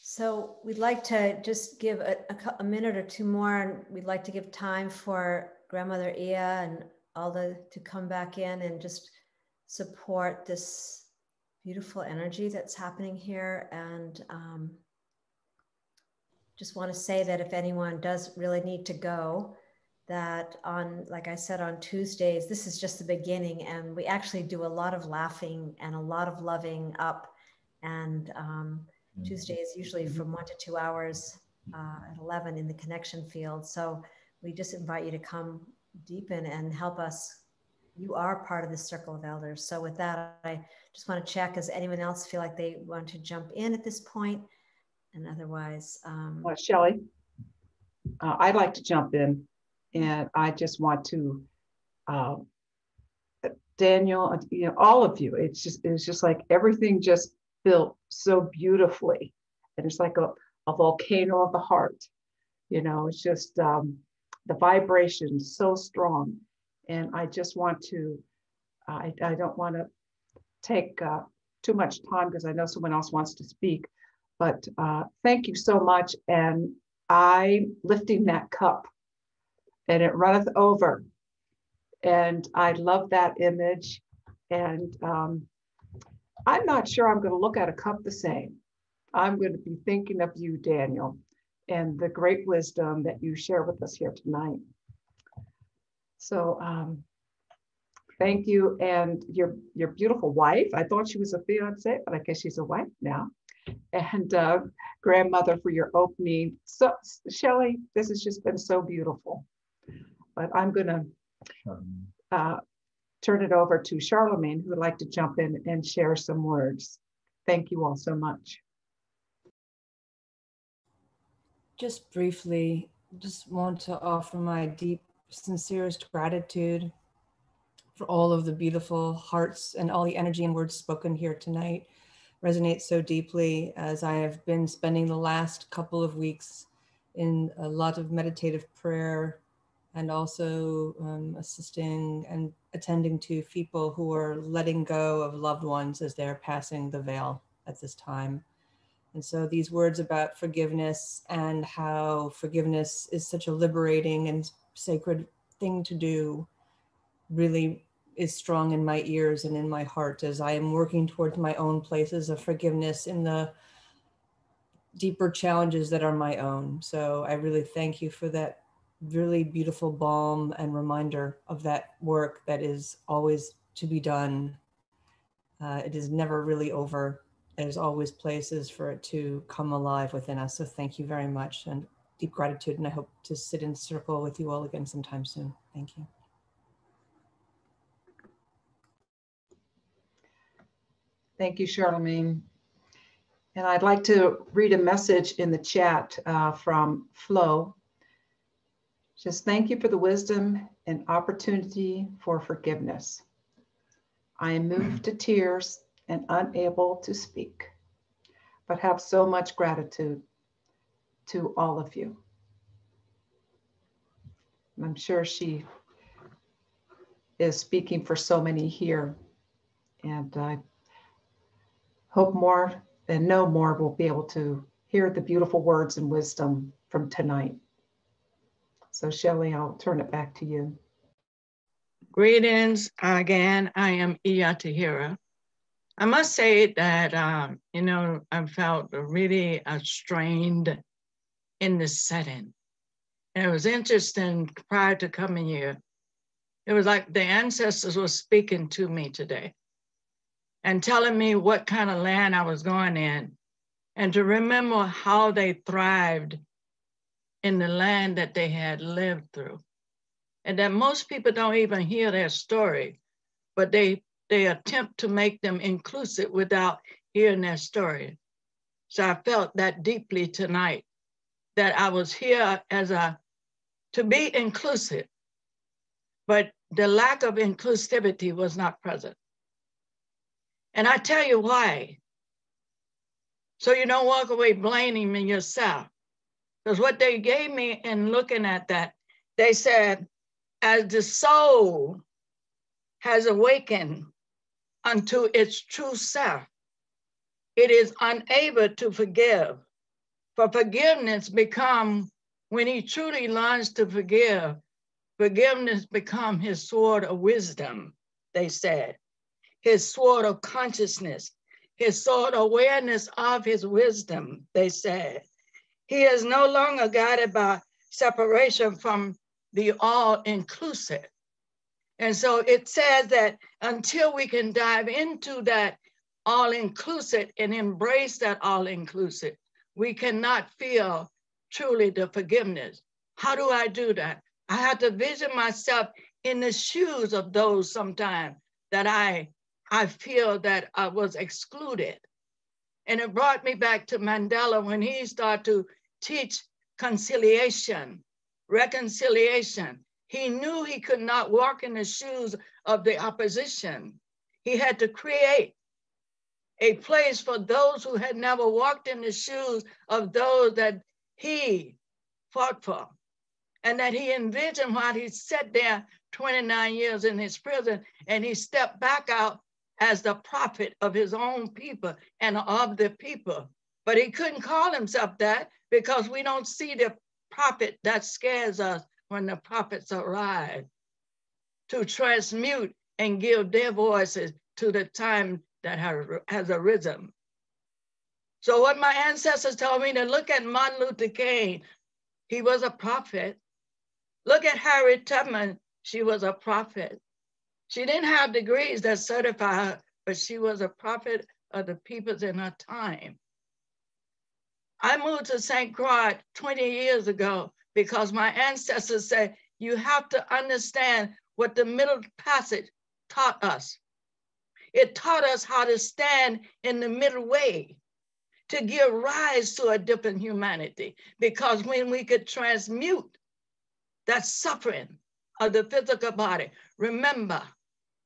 So we'd like to just give a minute or two more, and we'd like to give time for Grandmother Iya and Alda to come back in and just support this beautiful energy that's happening here. And just want to say that if anyone does really need to go, that like I said, on Tuesdays, this is just the beginning, and we actually do a lot of laughing and a lot of loving up. And Tuesday is usually from 1 to 2 hours at 11 in the connection field. So we just invite you to come deepen and help us. You are part of the circle of elders. So with that, I just want to check, does anyone else feel like they want to jump in at this point? And otherwise, Shelley, I'd like to jump in, and I just want to, Daniel, you know, all of you. It's just like everything just built so beautifully, and it's like a volcano of the heart. You know, it's just the vibration so strong, and I just want to. I don't want to take too much time because I know someone else wants to speak. But thank you so much. And I'm lifting that cup and it runneth over. And I love that image. And I'm not sure I'm going to look at a cup the same. I'm going to be thinking of you, Daniel, and the great wisdom that you share with us here tonight. So Thank you. And your beautiful wife. I thought she was a fiance, but I guess she's a wife now. And grandmother for your opening. So Shelley, this has just been so beautiful. But I'm gonna turn it over to Charlemagne, who would like to jump in and share some words. Thank you all so much. Just briefly, just want to offer my deep, sincerest gratitude for all of the beautiful hearts and all the energy and words spoken here tonight. Resonates so deeply as I have been spending the last couple of weeks in a lot of meditative prayer and also assisting and attending to people who are letting go of loved ones as they're passing the veil at this time. And so these words about forgiveness and how forgiveness is such a liberating and sacred thing to do really is strong in my ears and in my heart as I am working towards my own places of forgiveness in the deeper challenges that are my own. So I really thank you for that really beautiful balm and reminder of that work that is always to be done. It is never really over. There's always places for it to come alive within us. So thank you very much and deep gratitude. And I hope to sit in circle with you all again sometime soon. Thank you. Thank you, Charlemagne. And I'd like to read a message in the chat from Flo. Just thank you for the wisdom and opportunity for forgiveness. I am moved to tears and unable to speak, but have so much gratitude to all of you. And I'm sure she is speaking for so many here. And I hope more and know more will be able to hear the beautiful words and wisdom from tonight. So Shelley, I'll turn it back to you. Greetings again. I am Iya Tahirah. I must say that, I felt really strained in this setting. And it was interesting prior to coming here. It was like the ancestors were speaking to me today and telling me what kind of land I was going in and to remember how they thrived in the land that they had lived through. And that most people don't even hear their story, but they attempt to make them inclusive without hearing their story. So I felt that deeply tonight, that I was here to be inclusive, but the lack of inclusivity was not present. And I tell you why. So you don't walk away blaming yourself. Because what they gave me in looking at that, they said, as the soul has awakened unto its true self, it is unable to forgive. For forgiveness become, when he truly learns to forgive, forgiveness become his sword of wisdom, they said, his sword of consciousness, his sword of awareness of his wisdom, they said. He is no longer guided by separation from the all-inclusive. And so it says that until we can dive into that all-inclusive and embrace that all-inclusive, we cannot feel truly the forgiveness. How do I do that? I have to vision myself in the shoes of those sometimes that I feel that I was excluded. And it brought me back to Mandela when he started to teach conciliation, reconciliation. He knew he could not walk in the shoes of the opposition. He had to create a place for those who had never walked in the shoes of those that he fought for. And that he envisioned while he sat there 29 years in his prison, and he stepped back out as the prophet of his own people and of the people. But he couldn't call himself that because we don't see the prophet that scares us when the prophets arrive to transmute and give their voices to the time that has arisen. So what my ancestors told me to look at Martin Luther King, he was a prophet. Look at Harriet Tubman, she was a prophet. She didn't have degrees that certify her, but she was a prophet of the peoples in her time. I moved to St. Croix 20 years ago because my ancestors said, you have to understand what the Middle Passage taught us. It taught us how to stand in the middle way, to give rise to a different humanity. Because when we could transmute that suffering of the physical body, remember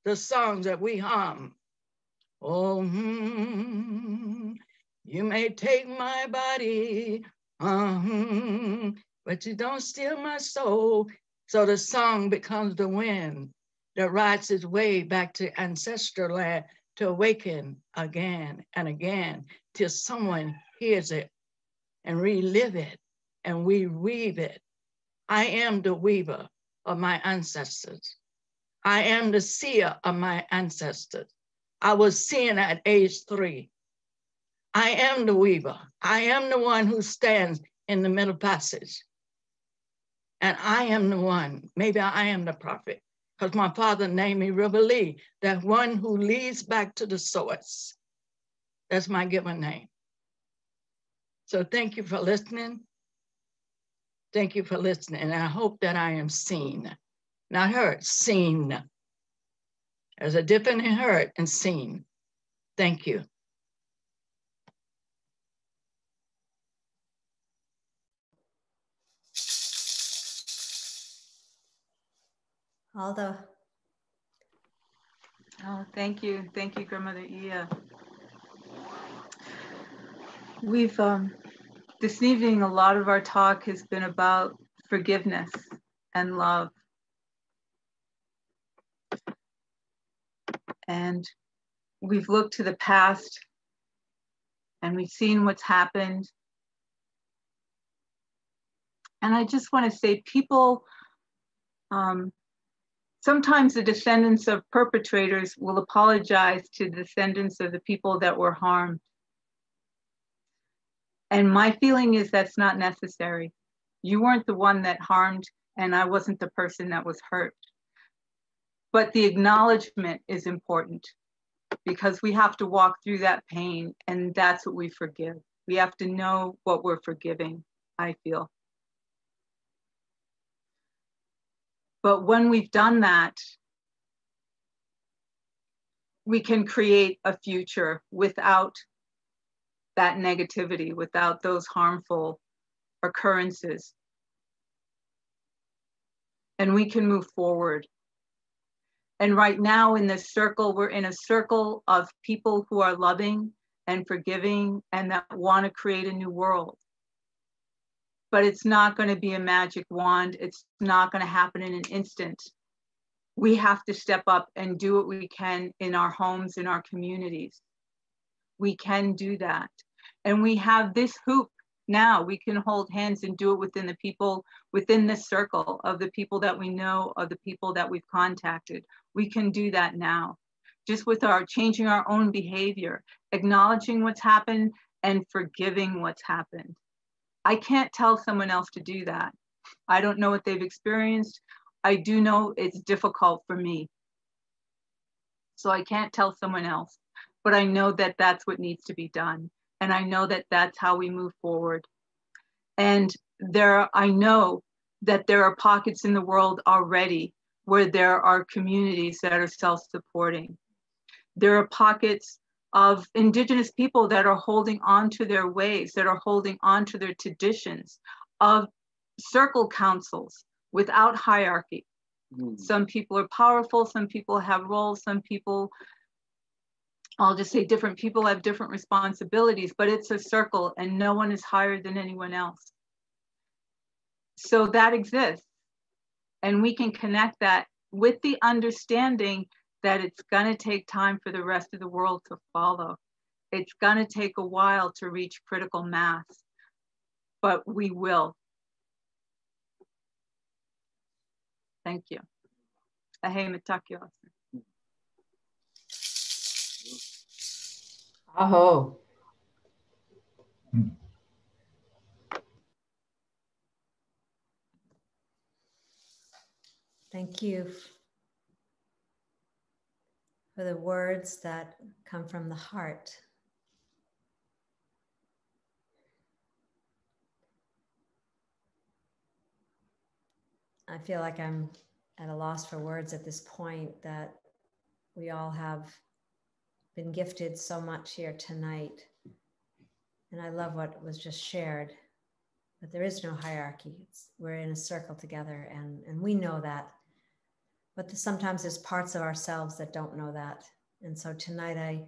the songs that we hum. Oh, you may take my body, but you don't steal my soul. So the song becomes the wind that rides its way back to ancestral land to awaken again and again till someone hears it and relive it and we weave it. I am the weaver of my ancestors. I am the seer of my ancestors. I was seeing at age 3. I am the weaver. I am the one who stands in the Middle Passage. And I am the one, maybe I am the prophet, because my father named me River Lee, that one who leads back to the source. That's my given name. So thank you for listening. Thank you for listening. And I hope that I am seen, not heard, seen. There's a difference in heard and seen. Thank you. Alda. Oh, thank you. Thank you, Grandmother Iya. We've, this evening, a lot of our talk has been about forgiveness and love. And we've looked to the past and we've seen what's happened. And I just want to say, people, sometimes the descendants of perpetrators will apologize to the descendants of the people that were harmed. And my feeling is that's not necessary. You weren't the one that harmed, and I wasn't the person that was hurt. But the acknowledgement is important because we have to walk through that pain, and that's what we forgive. We have to know what we're forgiving, I feel. But when we've done that, we can create a future without that negativity, without those harmful occurrences. And we can move forward. And right now in this circle, we're in a circle of people who are loving and forgiving and that want to create a new world. But it's not going to be a magic wand. It's not going to happen in an instant. We have to step up and do what we can in our homes, in our communities. We can do that. And we have this hoop now. We can hold hands and do it within the people, within this circle of the people that we know, of the people that we've contacted. We can do that now. Just with our changing our own behavior, acknowledging what's happened and forgiving what's happened. I can't tell someone else to do that. I don't know what they've experienced. I do know it's difficult for me. So I can't tell someone else, but I know that that's what needs to be done. And I know that that's how we move forward. And I know that there are pockets in the world already where there are communities that are self-supporting. There are pockets of Indigenous people that are holding on to their ways, that are holding on to their traditions, of circle councils without hierarchy. Some people are powerful, some people have roles, some people, I'll just say different people have different responsibilities, but it's a circle and no one is higher than anyone else. So that exists. And we can connect that with the understanding that it's gonna take time for the rest of the world to follow. It's gonna take a while to reach critical mass, but we will. Thank you. Ahe matakyo. Aho. Thank you. for the words that come from the heart. I feel like I'm at a loss for words at this point, that we all have been gifted so much here tonight. And I love what was just shared, but there is no hierarchy. We're in a circle together, and we know that. But sometimes there's parts of ourselves that don't know that. And so tonight I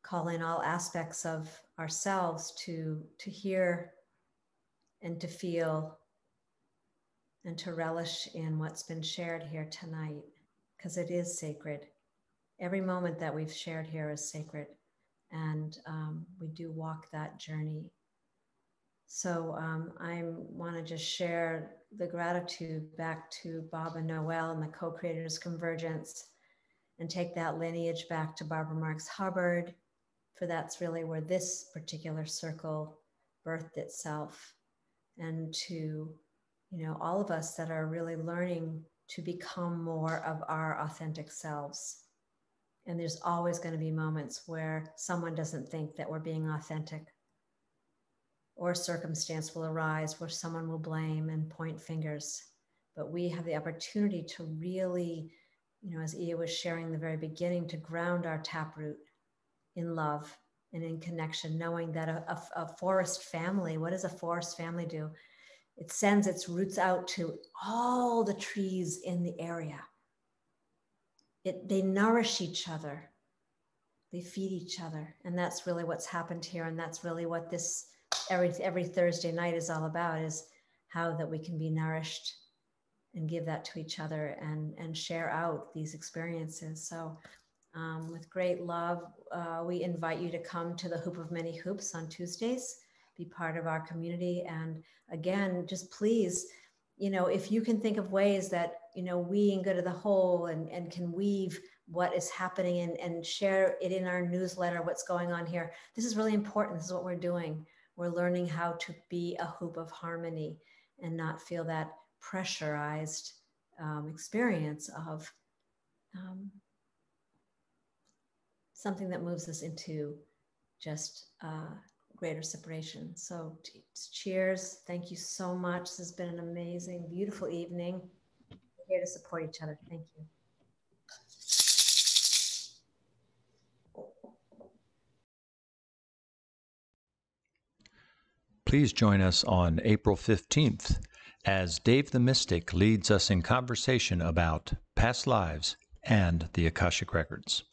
call in all aspects of ourselves to hear and to feel and to relish in what's been shared here tonight, because it is sacred. Every moment that we've shared here is sacred, and we do walk that journey. So I want to just share the gratitude back to Bob and Noel and the co-creators Convergence, and take that lineage back to Barbara Marx Hubbard, for that's really where this particular circle birthed itself, and to, you know, all of us that are really learning to become more of our authentic selves. And there's always going to be moments where someone doesn't think that we're being authentic, or circumstance will arise where someone will blame and point fingers. But we have the opportunity to really, you know, as Iya was sharing in the very beginning, to ground our taproot in love and in connection, knowing that a forest family, what does a forest family do? It sends its roots out to all the trees in the area. They nourish each other. They feed each other. And that's really what's happened here. And that's really what this every Thursday night is all about, is how that we can be nourished and give that to each other and share out these experiences. So with great love, we invite you to come to the Hoop of Many Hoops on Tuesdays, be part of our community. And again, just please, you know, if you can think of ways that, you know, we in Good of the Whole and can weave what is happening and share it in our newsletter, what's going on here. This is really important. This is what we're doing. We're learning how to be a hoop of harmony and not feel that pressurized experience of something that moves us into just greater separation. So cheers. Thank you so much. This has been an amazing, beautiful evening. We're here to support each other. Thank you. Please join us on April 15th as Dave the Mystic leads us in conversation about past lives and the Akashic Records.